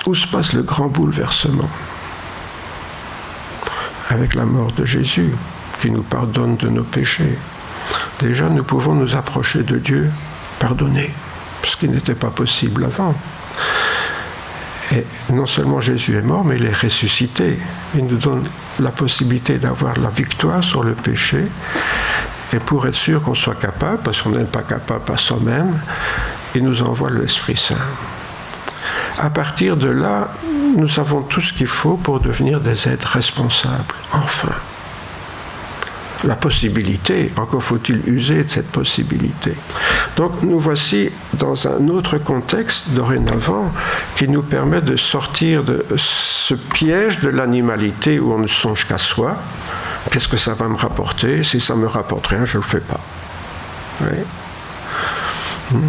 Où se passe le grand bouleversement? Avec la mort de Jésus, qui nous pardonne de nos péchés. Déjà, nous pouvons nous approcher de Dieu, pardonner, ce qui n'était pas possible avant. Et non seulement Jésus est mort, mais il est ressuscité. Il nous donne la possibilité d'avoir la victoire sur le péché. Et pour être sûr qu'on soit capable, parce qu'on n'est pas capable par soi-même, il nous envoie l'Esprit Saint. À partir de là, nous avons tout ce qu'il faut pour devenir des êtres responsables. Enfin, la possibilité, encore faut-il user de cette possibilité. Donc nous voici dans un autre contexte dorénavant qui nous permet de sortir de ce piège de l'animalité où on ne songe qu'à soi. Qu'est-ce que ça va me rapporter? Si ça ne me rapporte rien, je ne le fais pas. Oui.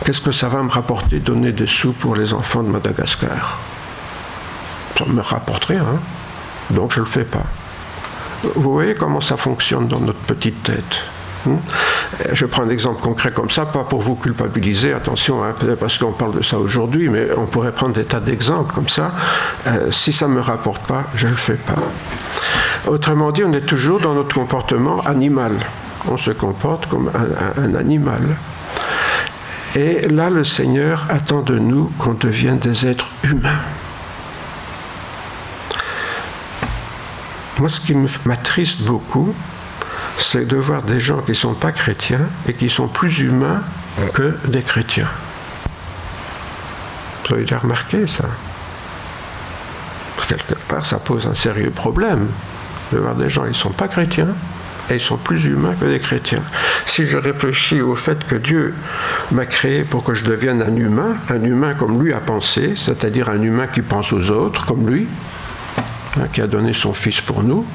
Qu'est-ce que ça va me rapporter donner des sous pour les enfants de Madagascar? Ça ne me rapporte rien, donc je ne le fais pas. Vous voyez comment ça fonctionne dans notre petite tête. Je prends un exemple concret comme ça, pas pour vous culpabiliser, attention, parce qu'on parle de ça aujourd'hui, mais on pourrait prendre des tas d'exemples comme ça. Si ça ne me rapporte pas, je ne le fais pas. Autrement dit, on est toujours dans notre comportement animal. On se comporte comme un animal. Et là, le Seigneur attend de nous qu'on devienne des êtres humains. Moi, ce qui m'attriste beaucoup, c'est de voir des gens qui ne sont pas chrétiens et qui sont plus humains que des chrétiens. Vous avez déjà remarqué ça? Quelque part, ça pose un sérieux problème de voir des gens qui ne sont pas chrétiens et ils sont plus humains que des chrétiens. Si je réfléchis au fait que Dieu m'a créé pour que je devienne un humain comme lui a pensé, c'est-à-dire un humain qui pense aux autres comme lui, qui a donné son Fils pour nous,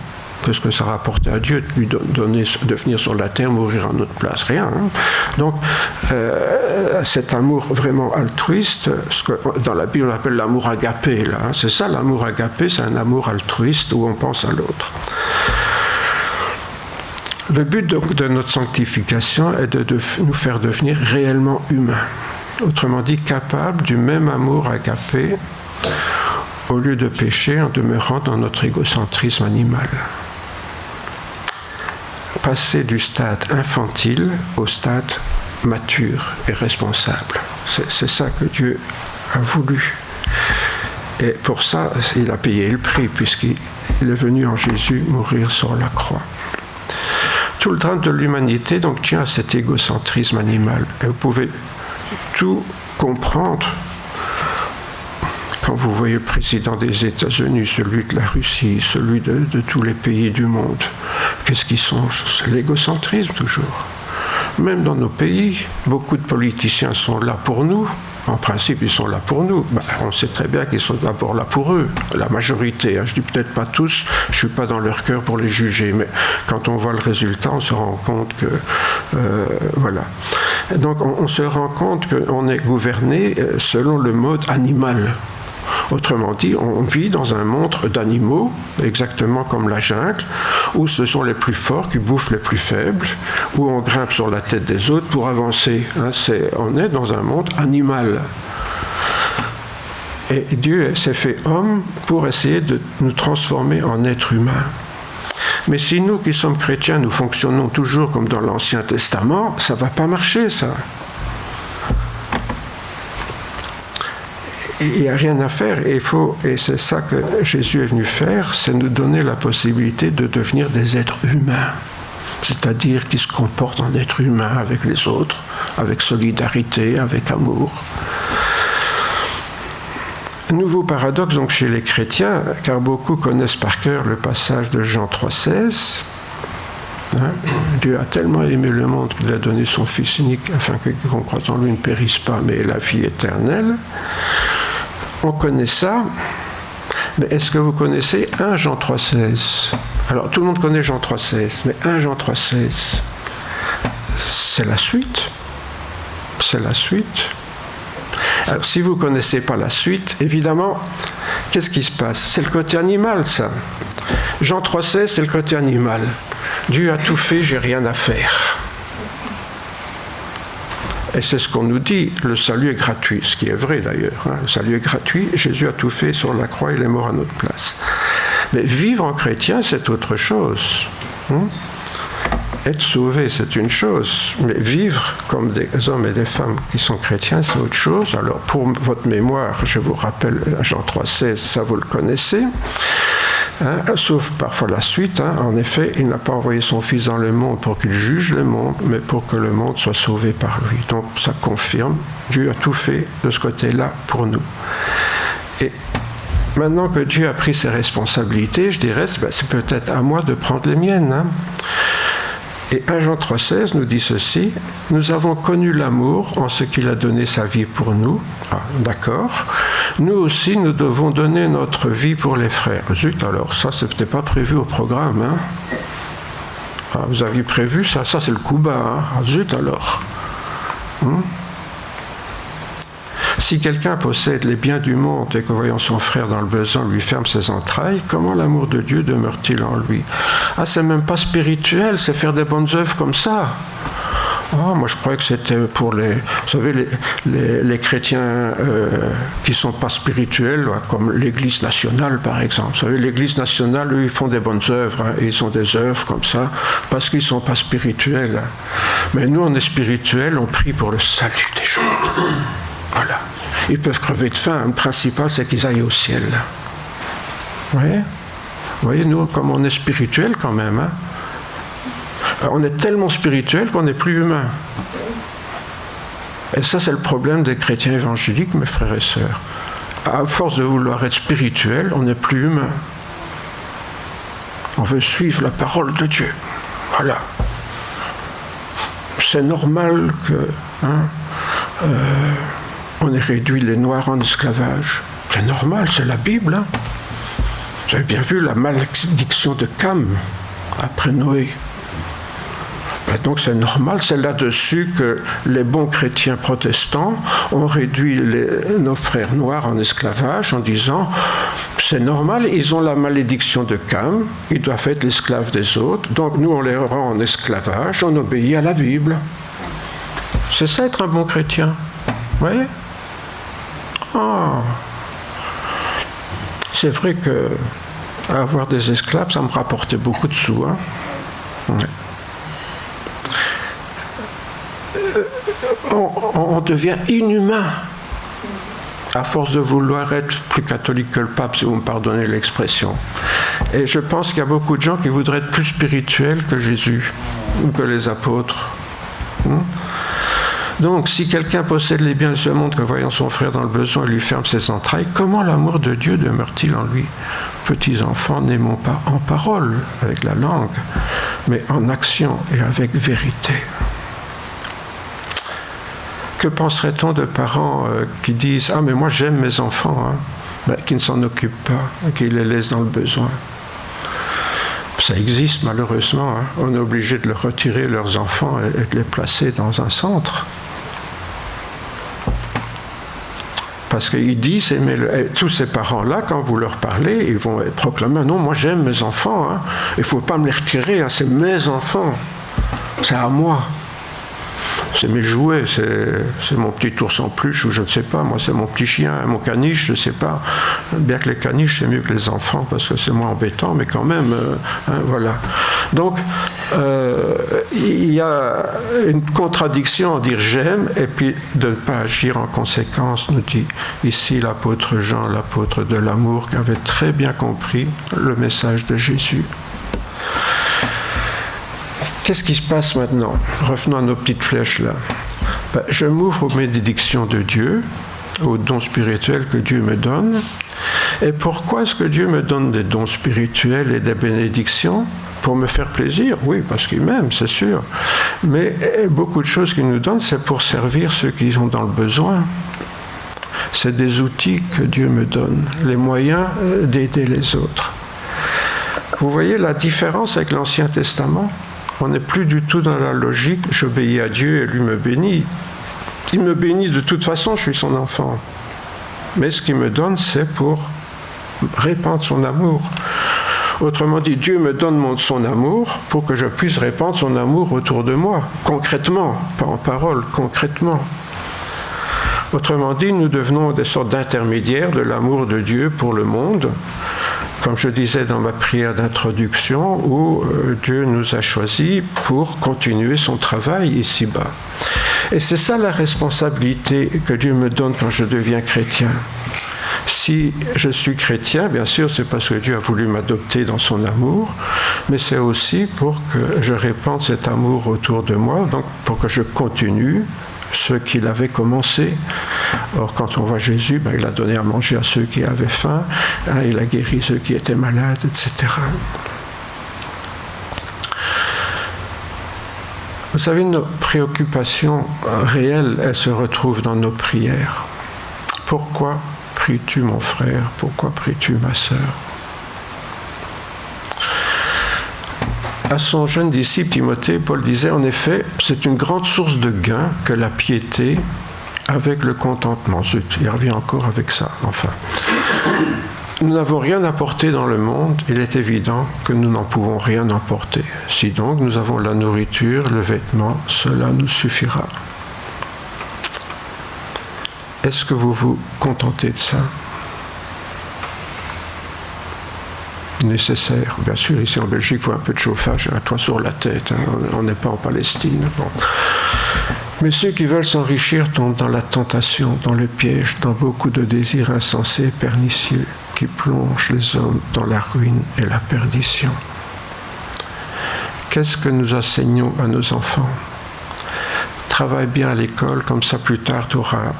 qu'est-ce que ça rapportait à Dieu de lui donner, de venir sur la terre, mourir à notre place? Rien. Donc, cet amour vraiment altruiste, ce que dans la Bible on appelle l'amour agapé, là, c'est ça l'amour agapé, c'est un amour altruiste où on pense à l'autre. Le but donc de notre sanctification est de nous faire devenir réellement humains. Autrement dit, capables du même amour agapé au lieu de pécher en demeurant dans notre égocentrisme animal. Passer du stade infantile au stade mature et responsable. C'est ça que Dieu a voulu. Et pour ça, il a payé le prix, puisqu'il est venu en Jésus mourir sur la croix. Tout le drame de l'humanité donc tient à cet égocentrisme animal. Et vous pouvez tout comprendre quand vous voyez le président des États-Unis, celui de la Russie, celui de tous les pays du monde. Qu'est-ce qu'ils sont? C'est l'égocentrisme toujours. Même dans nos pays, beaucoup de politiciens sont là pour nous. En principe, ils sont là pour nous. On sait très bien qu'ils sont d'abord là pour eux, la majorité. Je dis peut-être pas tous, je ne suis pas dans leur cœur pour les juger, mais quand on voit le résultat, on se rend compte que... voilà. Donc on se rend compte qu'on est gouverné selon le mode animal. Autrement dit, on vit dans un monde d'animaux, exactement comme la jungle, où ce sont les plus forts qui bouffent les plus faibles, où on grimpe sur la tête des autres pour avancer. On est dans un monde animal. Et Dieu s'est fait homme pour essayer de nous transformer en êtres humains. Mais si nous qui sommes chrétiens, nous fonctionnons toujours comme dans l'Ancien Testament, ça ne va pas marcher, ça. Il n'y a rien à faire, et c'est ça que Jésus est venu faire, c'est nous donner la possibilité de devenir des êtres humains, c'est-à-dire qui se comportent en êtres humains avec les autres, avec solidarité, avec amour. Nouveau paradoxe donc chez les chrétiens, car beaucoup connaissent par cœur le passage de Jean 3,16. Hein? Dieu a tellement aimé le monde qu'il a donné son Fils unique afin que quiconque croit en lui ne périsse pas, mais ait la vie éternelle. On connaît ça, mais est-ce que vous connaissez 1 Jean 3,16 ? Alors tout le monde connaît Jean 3,16, mais 1 Jean 3,16, c'est la suite. C'est la suite. Alors si vous ne connaissez pas la suite, évidemment, qu'est-ce qui se passe ? C'est le côté animal, ça. Jean 3,16, c'est le côté animal. Dieu a tout fait, j'ai rien à faire. Et c'est ce qu'on nous dit, le salut est gratuit, ce qui est vrai d'ailleurs. Hein. Le salut est gratuit, Jésus a tout fait sur la croix, il est mort à notre place. Mais vivre en chrétien, c'est autre chose. Être sauvé, c'est une chose, mais vivre comme des hommes et des femmes qui sont chrétiens, c'est autre chose. Alors, pour votre mémoire, je vous rappelle Jean 3,16, ça vous le connaissez. Hein, sauf parfois la suite, hein, en effet, il n'a pas envoyé son Fils dans le monde pour qu'il juge le monde, mais pour que le monde soit sauvé par lui. Donc ça confirme, Dieu a tout fait de ce côté-là pour nous. Et maintenant que Dieu a pris ses responsabilités, je dirais, c'est peut-être à moi de prendre les miennes. Hein. Et 1 Jean 3,16 nous dit ceci, « Nous avons connu l'amour en ce qu'il a donné sa vie pour nous. » Ah, d'accord. « Nous aussi, nous devons donner notre vie pour les frères. » Zut, alors, ça, c'était pas prévu au programme. Hein. Ah, vous aviez prévu ça? Ça, c'est le coup bas. Hein. Ah, zut, alors. Si quelqu'un possède les biens du monde et que voyant son frère dans le besoin lui ferme ses entrailles, comment l'amour de Dieu demeure-t-il en lui? Ah, c'est même pas spirituel, c'est faire des bonnes œuvres comme ça. Ah, moi je croyais que c'était pour les, vous savez, les chrétiens qui sont pas spirituels, comme l'Église nationale par exemple. Vous savez, l'Église nationale, eux, ils font des bonnes œuvres, hein, ils ont des œuvres comme ça, parce qu'ils sont pas spirituels. Mais nous, on est spirituels, on prie pour le salut des gens. Voilà. Ils peuvent crever de faim. Le principal, c'est qu'ils aillent au ciel. Vous voyez, nous, comme on est spirituel quand même, hein, on est tellement spirituel qu'on n'est plus humain. Et ça, c'est le problème des chrétiens évangéliques, mes frères et sœurs. À force de vouloir être spirituel, on n'est plus humain. On veut suivre la parole de Dieu. Voilà. C'est normal que... on ait réduit les Noirs en esclavage. C'est normal, c'est la Bible. Hein. Vous avez bien vu la malédiction de Cam après Noé. Donc c'est normal, c'est là-dessus que les bons chrétiens protestants ont réduit nos frères noirs en esclavage en disant c'est normal, ils ont la malédiction de Cam, ils doivent être l'esclave des autres, donc nous on les rend en esclavage, on obéit à la Bible. C'est ça être un bon chrétien. Vous voyez? C'est vrai que avoir des esclaves, ça me rapportait beaucoup de sous. Hein? Ouais. On devient inhumain à force de vouloir être plus catholique que le pape, si vous me pardonnez l'expression. Et je pense qu'il y a beaucoup de gens qui voudraient être plus spirituels que Jésus ou que les apôtres. Donc, si quelqu'un possède les biens de ce monde que voyant son frère dans le besoin lui ferme ses entrailles, comment l'amour de Dieu demeure-t-il en lui? Petits enfants, n'aimons pas en parole, avec la langue, mais en action et avec vérité. Que penserait-on de parents qui disent « Ah, mais moi j'aime mes enfants hein, qui ne s'en occupent pas, qui les laissent dans le besoin ». Ça existe malheureusement. Hein. On est obligé de leur retirer leurs enfants et de les placer dans un centre. Parce qu'ils disent, tous ces parents-là, quand vous leur parlez, ils vont proclamer « Non, moi j'aime mes enfants, hein. Il ne faut pas me les retirer, hein. C'est mes enfants, c'est à moi. C'est mes jouets, c'est mon petit ours en peluche, ou je ne sais pas, moi c'est mon petit chien, mon caniche, je ne sais pas. Bien que les caniches, c'est mieux que les enfants, parce que c'est moins embêtant, mais quand même, voilà. Donc, il y a une contradiction en dire j'aime, et puis de ne pas agir en conséquence, nous dit ici l'apôtre Jean, l'apôtre de l'amour, qui avait très bien compris le message de Jésus. Qu'est-ce qui se passe maintenant? Revenons à nos petites flèches là. Je m'ouvre aux bénédictions de Dieu, aux dons spirituels que Dieu me donne. Et pourquoi est-ce que Dieu me donne des dons spirituels et des bénédictions? Pour me faire plaisir, oui, parce qu'il m'aime, c'est sûr. Mais beaucoup de choses qu'il nous donne, c'est pour servir ceux qui sont dans le besoin. C'est des outils que Dieu me donne, les moyens d'aider les autres. Vous voyez la différence avec l'Ancien Testament? On n'est plus du tout dans la logique « j'obéis à Dieu et lui me bénit ». Il me bénit de toute façon, je suis son enfant. Mais ce qu'il me donne, c'est pour répandre son amour. Autrement dit, Dieu me donne son amour pour que je puisse répandre son amour autour de moi, concrètement, pas en parole, concrètement. Autrement dit, nous devenons des sortes d'intermédiaires de l'amour de Dieu pour le monde, comme je disais dans ma prière d'introduction, où Dieu nous a choisis pour continuer son travail ici-bas. Et c'est ça la responsabilité que Dieu me donne quand je deviens chrétien. Si je suis chrétien, bien sûr, c'est parce que Dieu a voulu m'adopter dans son amour, mais c'est aussi pour que je répande cet amour autour de moi, donc pour que je continue ce qu'il avait commencé. Or, quand on voit Jésus, il a donné à manger à ceux qui avaient faim, il a guéri ceux qui étaient malades, etc. Vous savez, nos préoccupations réelles, elles se retrouvent dans nos prières. Pourquoi pries-tu mon frère? Pourquoi pries-tu ma sœur? À son jeune disciple Timothée, Paul disait en effet, c'est une grande source de gain que la piété avec le contentement. Il revient encore avec ça, enfin. Nous n'avons rien apporté dans le monde, il est évident que nous n'en pouvons rien emporter. Si donc nous avons la nourriture, le vêtement, cela nous suffira. Est-ce que vous vous contentez de ça? Nécessaire. Bien sûr, ici en Belgique, il faut un peu de chauffage, un toit sur la tête. On n'est pas en Palestine. Bon. Mais ceux qui veulent s'enrichir tombent dans la tentation, dans le piège, dans beaucoup de désirs insensés, pernicieux, qui plongent les hommes dans la ruine et la perdition. Qu'est-ce que nous enseignons à nos enfants? Travaille bien à l'école, comme ça plus tard tu auras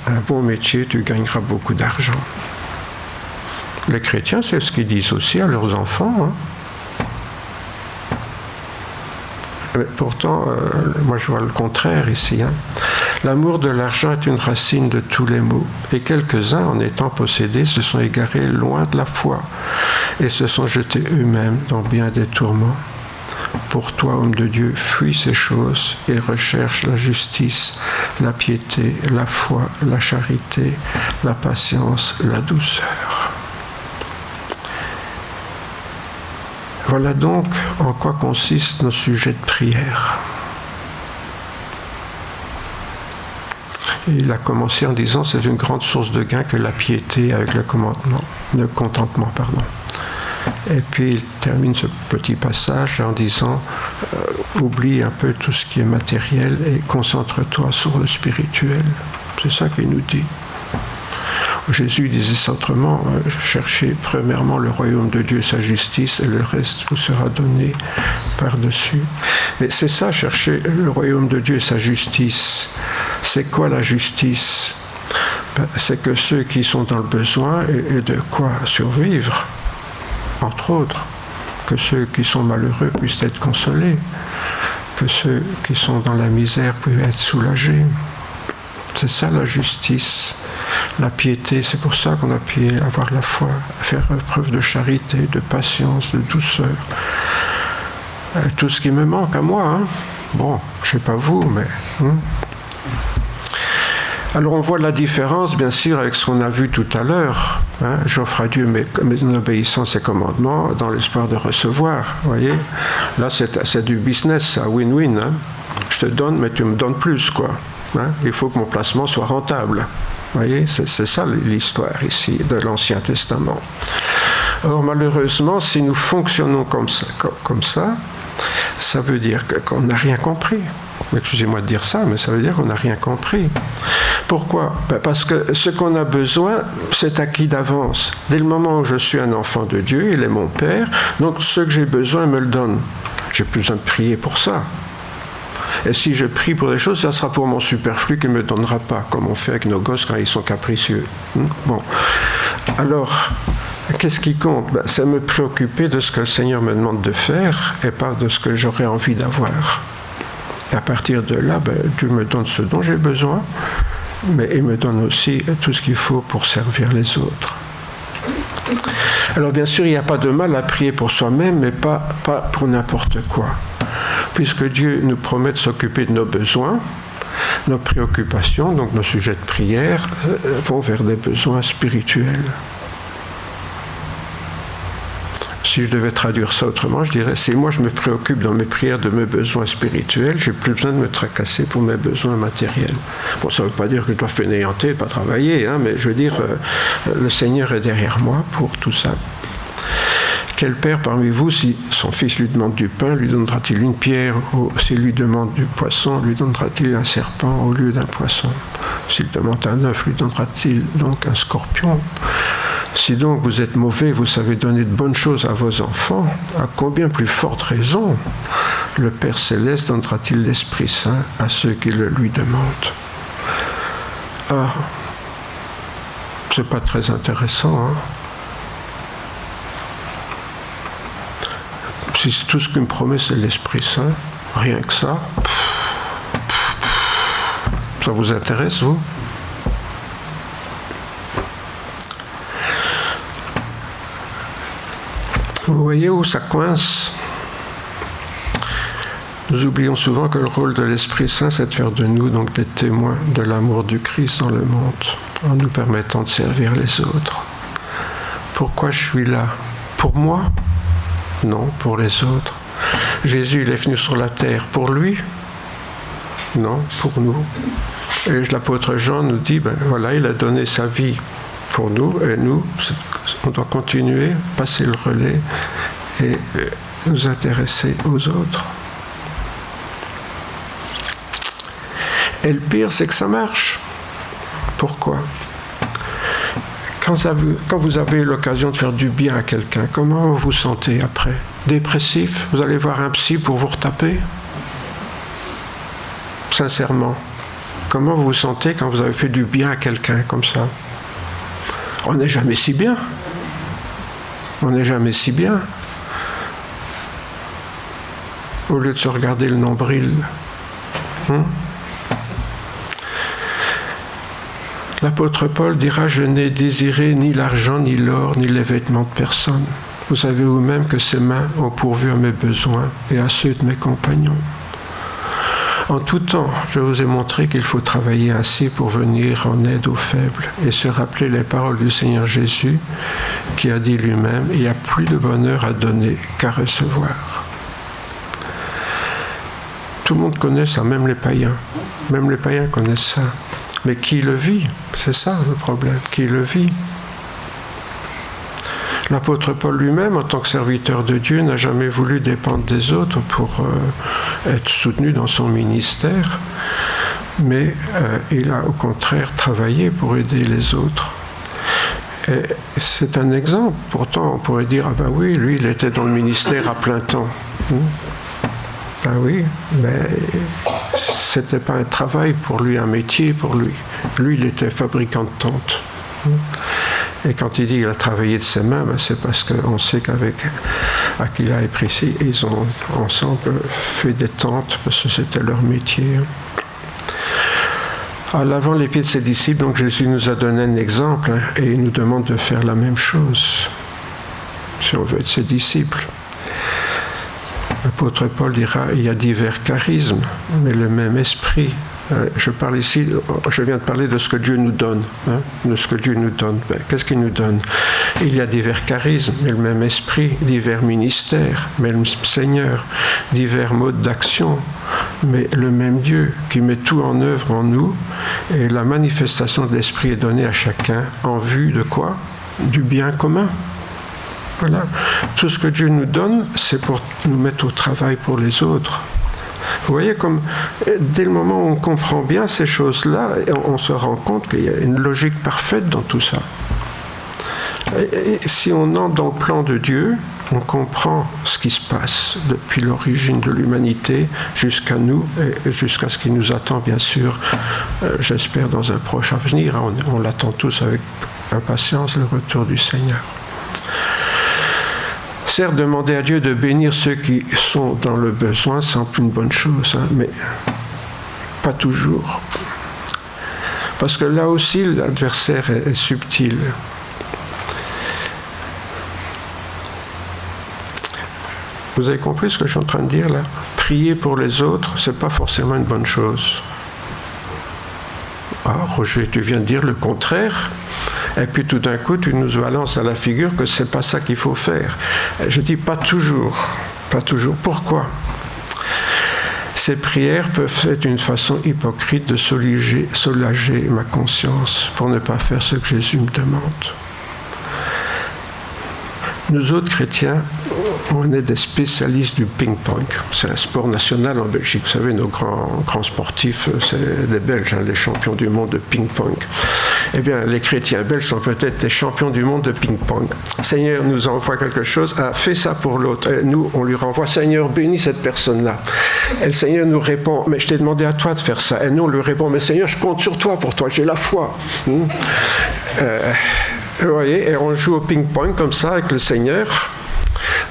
un bon métier, tu gagneras beaucoup d'argent. Les chrétiens, c'est ce qu'ils disent aussi à leurs enfants. Mais pourtant, moi je vois le contraire ici. L'amour de l'argent est une racine de tous les maux. Et quelques-uns, en étant possédés, se sont égarés loin de la foi et se sont jetés eux-mêmes dans bien des tourments. Pour toi, homme de Dieu, fuis ces choses et recherche la justice, la piété, la foi, la charité, la patience, la douceur. Voilà donc en quoi consistent nos sujets de prière. Il a commencé en disant c'est une grande source de gain que la piété avec le contentement. Et puis il termine ce petit passage en disant oublie un peu tout ce qui est matériel et concentre-toi sur le spirituel. C'est ça qu'il nous dit. Jésus disait ça autrement, cherchez premièrement le royaume de Dieu et sa justice et le reste vous sera donné par-dessus. Mais c'est ça, chercher le royaume de Dieu et sa justice. C'est quoi la justice? C'est que ceux qui sont dans le besoin aient de quoi survivre, entre autres, que ceux qui sont malheureux puissent être consolés, que ceux qui sont dans la misère puissent être soulagés. C'est ça la justice. La piété, c'est pour ça qu'on a pu avoir la foi, faire preuve de charité, de patience, de douceur. Tout ce qui me manque à moi, Bon, je ne sais pas vous, mais... Alors on voit la différence, bien sûr, avec ce qu'on a vu tout à l'heure. J'offre à Dieu en obéissant ses commandements dans l'espoir de recevoir. Vous voyez? Là, c'est du business, ça, win-win. Je te donne, mais tu me donnes plus, quoi. Il faut que mon placement soit rentable. Vous voyez, c'est ça l'histoire ici de l'Ancien Testament. Or, malheureusement, si nous fonctionnons comme ça, ça veut dire qu'on n'a rien compris. Excusez-moi de dire ça, mais ça veut dire qu'on n'a rien compris. Pourquoi? Parce que ce qu'on a besoin, c'est acquis d'avance. Dès le moment où je suis un enfant de Dieu, il est mon Père, donc ce que j'ai besoin, il me le donne. J'ai plus besoin de prier pour ça. Et si je prie pour des choses, ça sera pour mon superflu qu'il ne me donnera pas, comme on fait avec nos gosses quand ils sont capricieux. Bon. Alors, Qu'est-ce qui compte? C'est me préoccuper de ce que le Seigneur me demande de faire et pas de ce que j'aurais envie d'avoir. Et à partir de là, Dieu me donne ce dont j'ai besoin, mais il me donne aussi tout ce qu'il faut pour servir les autres. Alors bien sûr, il n'y a pas de mal à prier pour soi-même, mais pas pour n'importe quoi. Puisque Dieu nous promet de s'occuper de nos besoins, nos préoccupations, donc nos sujets de prière, vont vers des besoins spirituels. Si je devais traduire ça autrement, je dirais, si moi je me préoccupe dans mes prières de mes besoins spirituels, j'ai plus besoin de me tracasser pour mes besoins matériels. Bon, ça ne veut pas dire que je dois fainéanter, ne pas travailler, mais je veux dire, le Seigneur est derrière moi pour tout ça. Quel père parmi vous, si son fils lui demande du pain, lui donnera-t-il une pierre? Ou s'il lui demande du poisson, lui donnera-t-il un serpent au lieu d'un poisson? S'il demande un œuf, lui donnera-t-il donc un scorpion? Si donc vous êtes mauvais, vous savez donner de bonnes choses à vos enfants, à combien plus forte raison le Père Céleste donnera-t-il l'Esprit Saint à ceux qui le lui demandent? Ah, c'est pas très intéressant, Si tout ce qu'il me promet, c'est l'Esprit Saint, rien que ça, ça vous intéresse, vous? Vous voyez où ça coince? Nous oublions souvent que le rôle de l'Esprit Saint, c'est de faire de nous donc des témoins de l'amour du Christ dans le monde, en nous permettant de servir les autres. Pourquoi je suis là? Pour moi? Non, pour les autres. Jésus, il est venu sur la terre pour lui? Non, pour nous. Et l'apôtre Jean nous dit, voilà, il a donné sa vie pour nous, et nous, on doit continuer, passer le relais et nous intéresser aux autres. Et le pire, c'est que ça marche. Pourquoi? Quand vous avez l'occasion de faire du bien à quelqu'un, comment vous vous sentez après? Dépressif? Vous allez voir un psy pour vous retaper? Sincèrement, comment vous vous sentez quand vous avez fait du bien à quelqu'un comme ça? On n'est jamais si bien. On n'est jamais si bien. Au lieu de se regarder le nombril. L'apôtre Paul dira « Je n'ai désiré ni l'argent, ni l'or, ni les vêtements de personne. Vous savez vous-même que ces mains ont pourvu à mes besoins et à ceux de mes compagnons. En tout temps, je vous ai montré qu'il faut travailler ainsi pour venir en aide aux faibles et se rappeler les paroles du Seigneur Jésus qui a dit lui-même « Il n'y a plus de bonheur à donner qu'à recevoir. » Tout le monde connaît ça, même les païens. Même les païens connaissent ça. Mais qui le vit? C'est ça le problème. Qui le vit? L'apôtre Paul lui-même, en tant que serviteur de Dieu, n'a jamais voulu dépendre des autres pour être soutenu dans son ministère, mais il a au contraire travaillé pour aider les autres. Et c'est un exemple. Pourtant, on pourrait dire, ah ben oui, lui, il était dans le ministère à plein temps. Ben oui, mais c'était pas un travail pour lui, un métier pour lui. Lui, il était fabricant de tentes. Et quand il dit qu'il a travaillé de ses mains, c'est parce qu'on sait qu'avec Aquila et Priscille, ils ont ensemble fait des tentes parce que c'était leur métier. En lavant les pieds de ses disciples, donc Jésus nous a donné un exemple et il nous demande de faire la même chose si on veut être ses disciples. L'apôtre Paul dira, il y a divers charismes, mais le même esprit. Je parle ici, je viens de parler de ce que Dieu nous donne. De ce que Dieu nous donne. Qu'est-ce qu'il nous donne? Il y a divers charismes, mais le même esprit, divers ministères, mais le Seigneur, divers modes d'action, mais le même Dieu qui met tout en œuvre en nous, et la manifestation de l'esprit est donnée à chacun en vue de quoi? Du bien commun. Voilà. Tout ce que Dieu nous donne, c'est pour nous mettre au travail pour les autres. Vous voyez, comme dès le moment où on comprend bien ces choses-là, on se rend compte qu'il y a une logique parfaite dans tout ça. Et si on entre dans le plan de Dieu, on comprend ce qui se passe depuis l'origine de l'humanité jusqu'à nous et jusqu'à ce qui nous attend, bien sûr, j'espère, dans un proche avenir. On l'attend tous avec impatience, le retour du Seigneur. Certes, demander à Dieu de bénir ceux qui sont dans le besoin, c'est une bonne chose, hein, mais pas toujours. Parce que là aussi, l'adversaire est subtil. Vous avez compris ce que je suis en train de dire là? Prier pour les autres, c'est pas forcément une bonne chose. Ah, Roger, tu viens de dire le contraire. Et puis tout d'un coup, tu nous balances à la figure que c'est pas ça qu'il faut faire. Je dis pas toujours. Pas toujours. Pourquoi? Ces prières peuvent être une façon hypocrite de soulager ma conscience pour ne pas faire ce que Jésus me demande. Nous autres chrétiens, on est des spécialistes du ping-pong. C'est un sport national en Belgique. Vous savez, nos grands sportifs, c'est des Belges, hein, les champions du monde de ping-pong. Eh bien, les chrétiens belges sont peut-être les champions du monde de ping-pong. Seigneur nous envoie quelque chose, fais ça pour l'autre. Et nous, on lui renvoie, Seigneur, bénis cette personne-là. Et le Seigneur nous répond, mais je t'ai demandé à toi de faire ça. Et nous, on lui répond, mais Seigneur, je compte sur toi pour toi, j'ai la foi. Vous voyez, et on joue au ping-pong comme ça avec le Seigneur.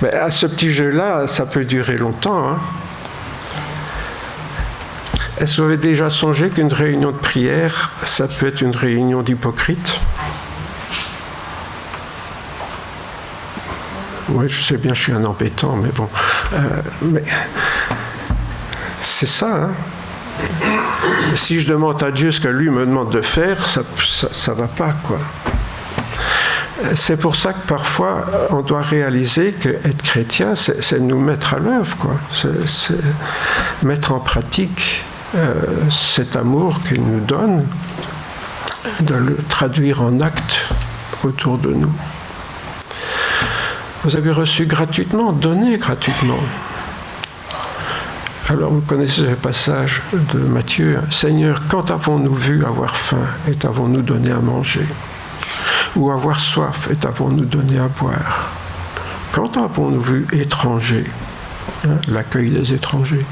Mais à ce petit jeu-là, ça peut durer longtemps. Hein. Est-ce que vous avez déjà songé qu'une réunion de prière, ça peut être une réunion d'hypocrites? Oui, je sais bien, je suis un embêtant, mais bon. Mais c'est ça, hein. Si je demande à Dieu ce que lui me demande de faire, ça va pas, quoi. C'est pour ça que parfois, on doit réaliser qu'être chrétien, c'est nous mettre à l'œuvre, quoi. C'est mettre en pratique cet amour qu'il nous donne, de le traduire en actes autour de nous. Vous avez reçu gratuitement, donné gratuitement. Alors vous connaissez ce passage de Matthieu. Seigneur, quand avons-nous vu avoir faim et t'avons-nous donné à manger? Ou avoir soif et t'avons-nous donné à boire? Quand avons-nous vu étranger, l'accueil des étrangers,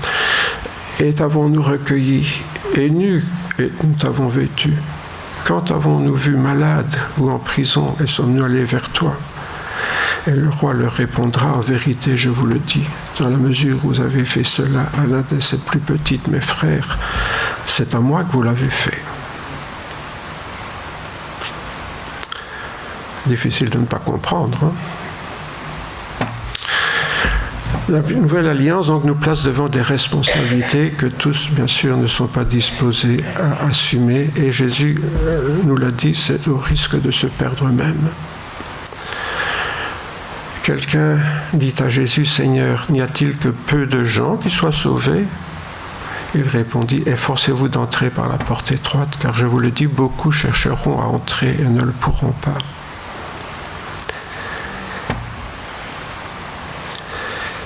et t'avons-nous recueilli, et nus, et nous t'avons vêtu? Quand avons-nous vu malade ou en prison, et sommes-nous allés vers toi? Et le roi leur répondra, en vérité, je vous le dis, dans la mesure où vous avez fait cela à l'un de ces plus petites, mes frères, c'est à moi que vous l'avez fait. Difficile de ne pas comprendre. Hein. La nouvelle alliance donc, nous place devant des responsabilités que tous, bien sûr, ne sont pas disposés à assumer. Et Jésus nous l'a dit, c'est au risque de se perdre eux-mêmes. Quelqu'un dit à Jésus, Seigneur, n'y a-t-il que peu de gens qui soient sauvés? Il répondit, efforcez-vous d'entrer par la porte étroite, car je vous le dis, beaucoup chercheront à entrer et ne le pourront pas.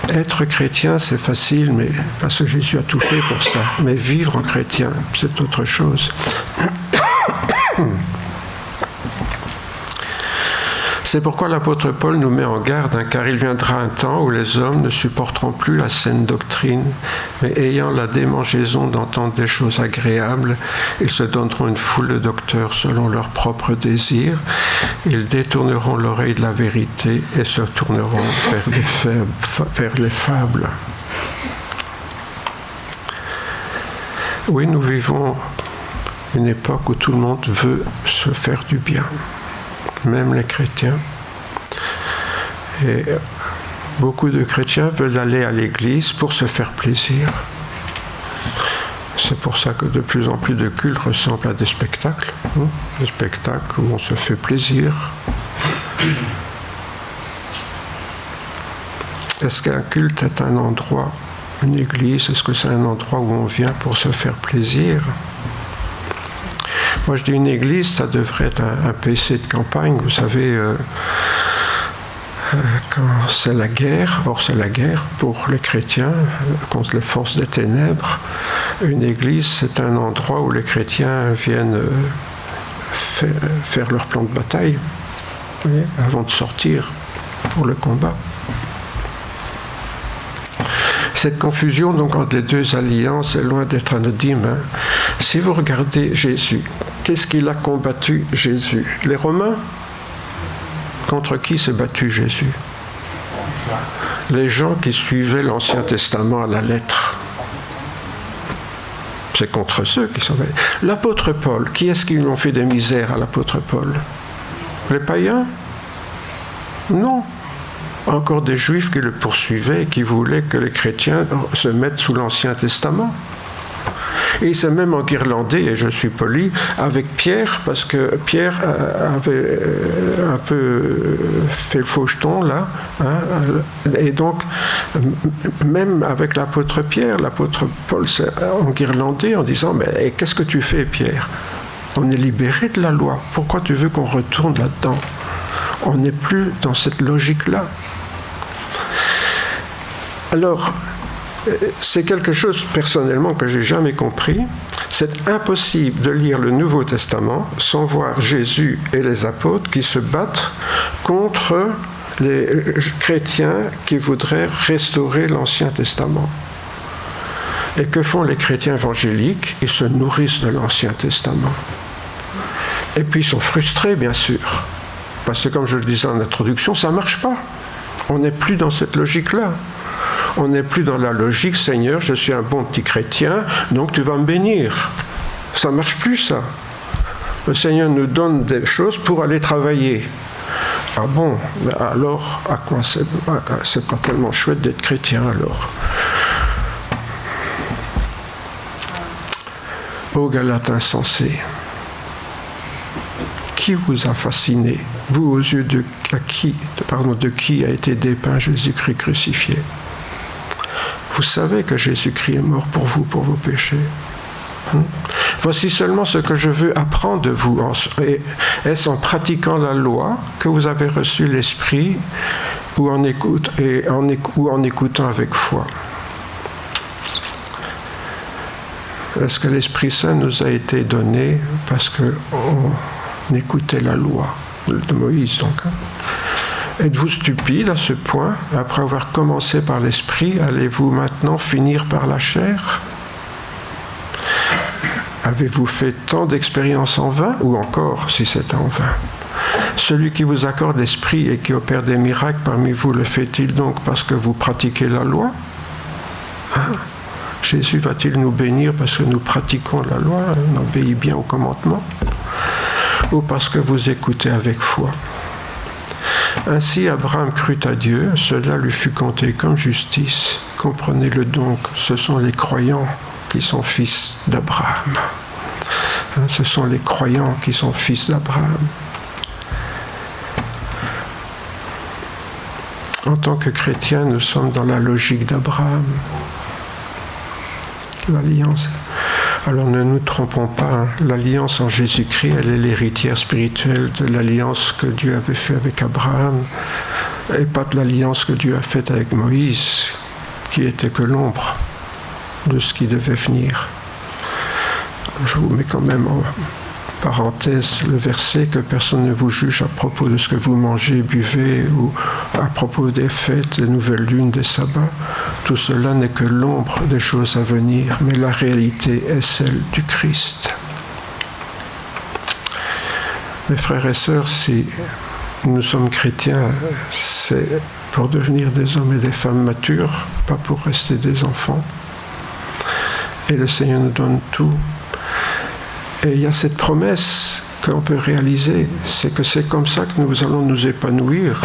Être chrétien, c'est facile, mais parce que Jésus a tout fait pour ça. Mais vivre en chrétien, c'est autre chose. C'est pourquoi l'apôtre Paul nous met en garde, hein, car il viendra un temps où les hommes ne supporteront plus la saine doctrine, mais ayant la démangeaison d'entendre des choses agréables, ils se donneront une foule de docteurs selon leurs propres désirs. Ils détourneront l'oreille de la vérité et se tourneront vers les fables. Oui, nous vivons une époque où tout le monde veut se faire du bien. Même les chrétiens. Et beaucoup de chrétiens veulent aller à l'église pour se faire plaisir. C'est pour ça que de plus en plus de cultes ressemblent à des spectacles. Des spectacles où on se fait plaisir. Est-ce qu'un culte est un endroit, une église, est-ce que c'est un endroit où on vient pour se faire plaisir ? Moi, je dis une église, ça devrait être un PC de campagne. Vous savez, quand c'est la guerre, or c'est la guerre pour les chrétiens contre les forces des ténèbres. Une église, c'est un endroit où les chrétiens viennent faire leur plan de bataille, vous voyez, avant de sortir pour le combat. Cette confusion donc entre les deux alliances est loin d'être anodine. Hein. Si vous regardez Jésus, qu'est-ce qu'il a combattu Jésus? Les Romains? Contre qui s'est battu Jésus? les gens qui suivaient l'Ancien Testament à la lettre. C'est contre ceux qui sont... L'apôtre Paul, qui est-ce qui lui ont fait des misères à l'apôtre Paul? Les païens? Non. Encore des juifs qui le poursuivaient et qui voulaient que les chrétiens se mettent sous l'Ancien Testament. Et il s'est même enguirlandé, et je suis poli, avec Pierre, parce que Pierre avait un peu fait le faucheton, là. Hein, et donc, même avec l'apôtre Pierre, l'apôtre Paul s'est enguirlandé en disant « Mais qu'est-ce que tu fais, Pierre? On est libéré de la loi. Pourquoi tu veux qu'on retourne là-dedans? On n'est plus dans cette logique-là. » Alors, c'est quelque chose personnellement que j'ai jamais compris. C'est impossible de lire le Nouveau Testament sans voir Jésus et les apôtres qui se battent contre les chrétiens qui voudraient restaurer l'Ancien Testament. Et que font les chrétiens évangéliques? Ils se nourrissent de l'Ancien Testament. Et puis ils sont frustrés, bien sûr. Parce que, comme je le disais en introduction, ça ne marche pas. On n'est plus dans cette logique-là. On n'est plus dans la logique, Seigneur, je suis un bon petit chrétien, donc tu vas me bénir. Ça ne marche plus, ça. Le Seigneur nous donne des choses pour aller travailler. Ah bon, mais alors, à quoi c'est pas tellement chouette d'être chrétien, alors. Ô Galates insensés, qui vous a fasciné, vous aux yeux de qui a été dépeint Jésus-Christ crucifié? Vous savez que Jésus-Christ est mort pour vous, pour vos péchés. Voici seulement ce que je veux apprendre de vous. Est-ce en pratiquant la loi que vous avez reçu l'Esprit ou en écoutant avec foi? Est-ce que l'Esprit Saint nous a été donné parce qu'on écoutait la loi de Moïse, donc, hein? Êtes-vous stupide à ce point? Après avoir commencé par l'esprit, allez-vous maintenant finir par la chair? Avez-vous fait tant d'expériences en vain, ou encore, si c'est en vain? Celui qui vous accorde l'esprit et qui opère des miracles parmi vous, le fait-il donc parce que vous pratiquez la loi? Jésus va-t-il nous bénir parce que nous pratiquons la loi, on obéit bien au commandement? Ou parce que vous écoutez avec foi? Ainsi Abraham crut à Dieu, cela lui fut compté comme justice. Comprenez-le donc, ce sont les croyants qui sont fils d'Abraham. Ce sont les croyants qui sont fils d'Abraham. En tant que chrétiens, nous sommes dans la logique d'Abraham. L'alliance. Alors ne nous trompons pas, l'alliance en Jésus-Christ, elle est l'héritière spirituelle de l'alliance que Dieu avait faite avec Abraham, et pas de l'alliance que Dieu a faite avec Moïse, qui était que l'ombre de ce qui devait venir. Je vous mets quand même en parenthèse le verset que personne ne vous juge à propos de ce que vous mangez, buvez, ou à propos des fêtes, des nouvelles lunes, des sabbats. Tout cela n'est que l'ombre des choses à venir, mais la réalité est celle du Christ. Mes frères et sœurs, si nous sommes chrétiens, c'est pour devenir des hommes et des femmes matures, pas pour rester des enfants. Et le Seigneur nous donne tout. Et il y a cette promesse qu'on peut réaliser, c'est que c'est comme ça que nous allons nous épanouir.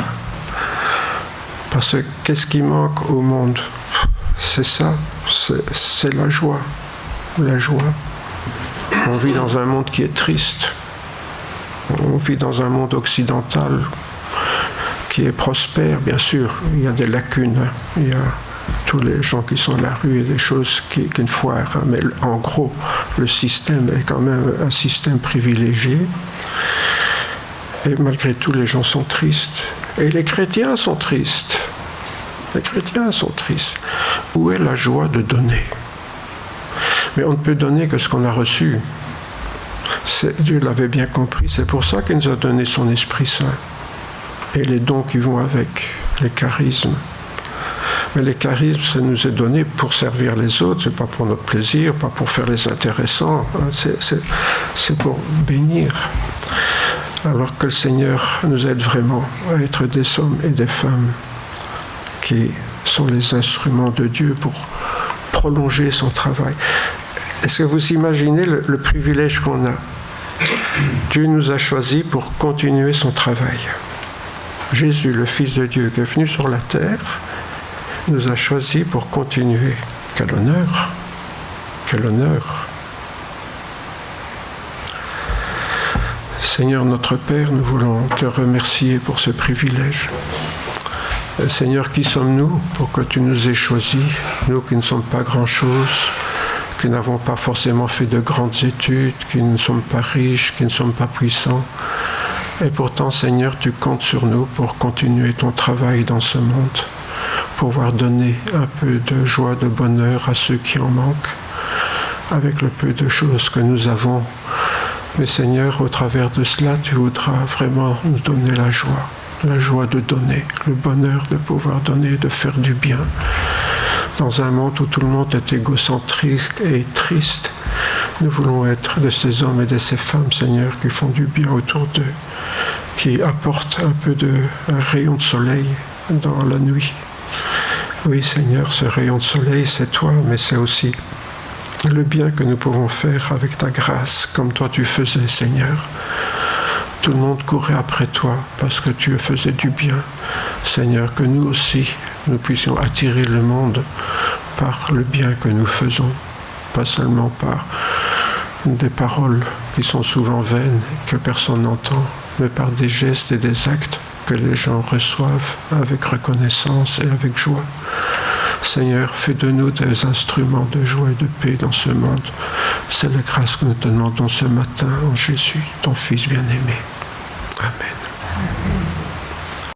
Parce que qu'est-ce qui manque au monde? C'est ça, c'est la joie. La joie. On vit dans un monde qui est triste. On vit dans un monde occidental qui est prospère, bien sûr. Il y a des lacunes. Il y a tous les gens qui sont à la rue et des choses qui foirent. Mais en gros, le système est quand même un système privilégié. Et malgré tout, les gens sont tristes. Et les chrétiens sont tristes. Les chrétiens sont tristes. Où est la joie de donner? Mais on ne peut donner que ce qu'on a reçu. Dieu l'avait bien compris. C'est pour ça qu'il nous a donné son Esprit Saint. Et les dons qui vont avec, les charismes. Mais les charismes, ça nous est donné pour servir les autres. C'est pas pour notre plaisir, pas pour faire les intéressants. C'est pour bénir. Alors que le Seigneur nous aide vraiment à être des hommes et des femmes qui sont les instruments de Dieu pour prolonger son travail. Est-ce que vous imaginez le privilège qu'on a? Dieu nous a choisis pour continuer son travail. Jésus, le Fils de Dieu, qui est venu sur la terre, nous a choisis pour continuer. Quel honneur! Quel honneur! Seigneur notre Père, nous voulons te remercier pour ce privilège. Seigneur, qui sommes-nous pour que tu nous aies choisis, nous qui ne sommes pas grand-chose, qui n'avons pas forcément fait de grandes études, qui ne sommes pas riches, qui ne sommes pas puissants. Et pourtant, Seigneur, tu comptes sur nous pour continuer ton travail dans ce monde, pouvoir donner un peu de joie, de bonheur à ceux qui en manquent, avec le peu de choses que nous avons. Mais Seigneur, au travers de cela, tu voudras vraiment nous donner la joie de donner, le bonheur de pouvoir donner, de faire du bien. Dans un monde où tout le monde est égocentrique et triste, nous voulons être de ces hommes et de ces femmes, Seigneur, qui font du bien autour d'eux, qui apportent un rayon de soleil dans la nuit. Oui, Seigneur, ce rayon de soleil, c'est toi, mais c'est aussi le bien que nous pouvons faire avec ta grâce, comme toi tu faisais, Seigneur. Tout le monde courait après toi parce que tu faisais du bien. Seigneur, que nous aussi, nous puissions attirer le monde par le bien que nous faisons, pas seulement par des paroles qui sont souvent vaines, que personne n'entend, mais par des gestes et des actes que les gens reçoivent avec reconnaissance et avec joie. Seigneur, fais de nous des instruments de joie et de paix dans ce monde. C'est la grâce que nous te demandons ce matin en Jésus, ton Fils bien-aimé. Amen.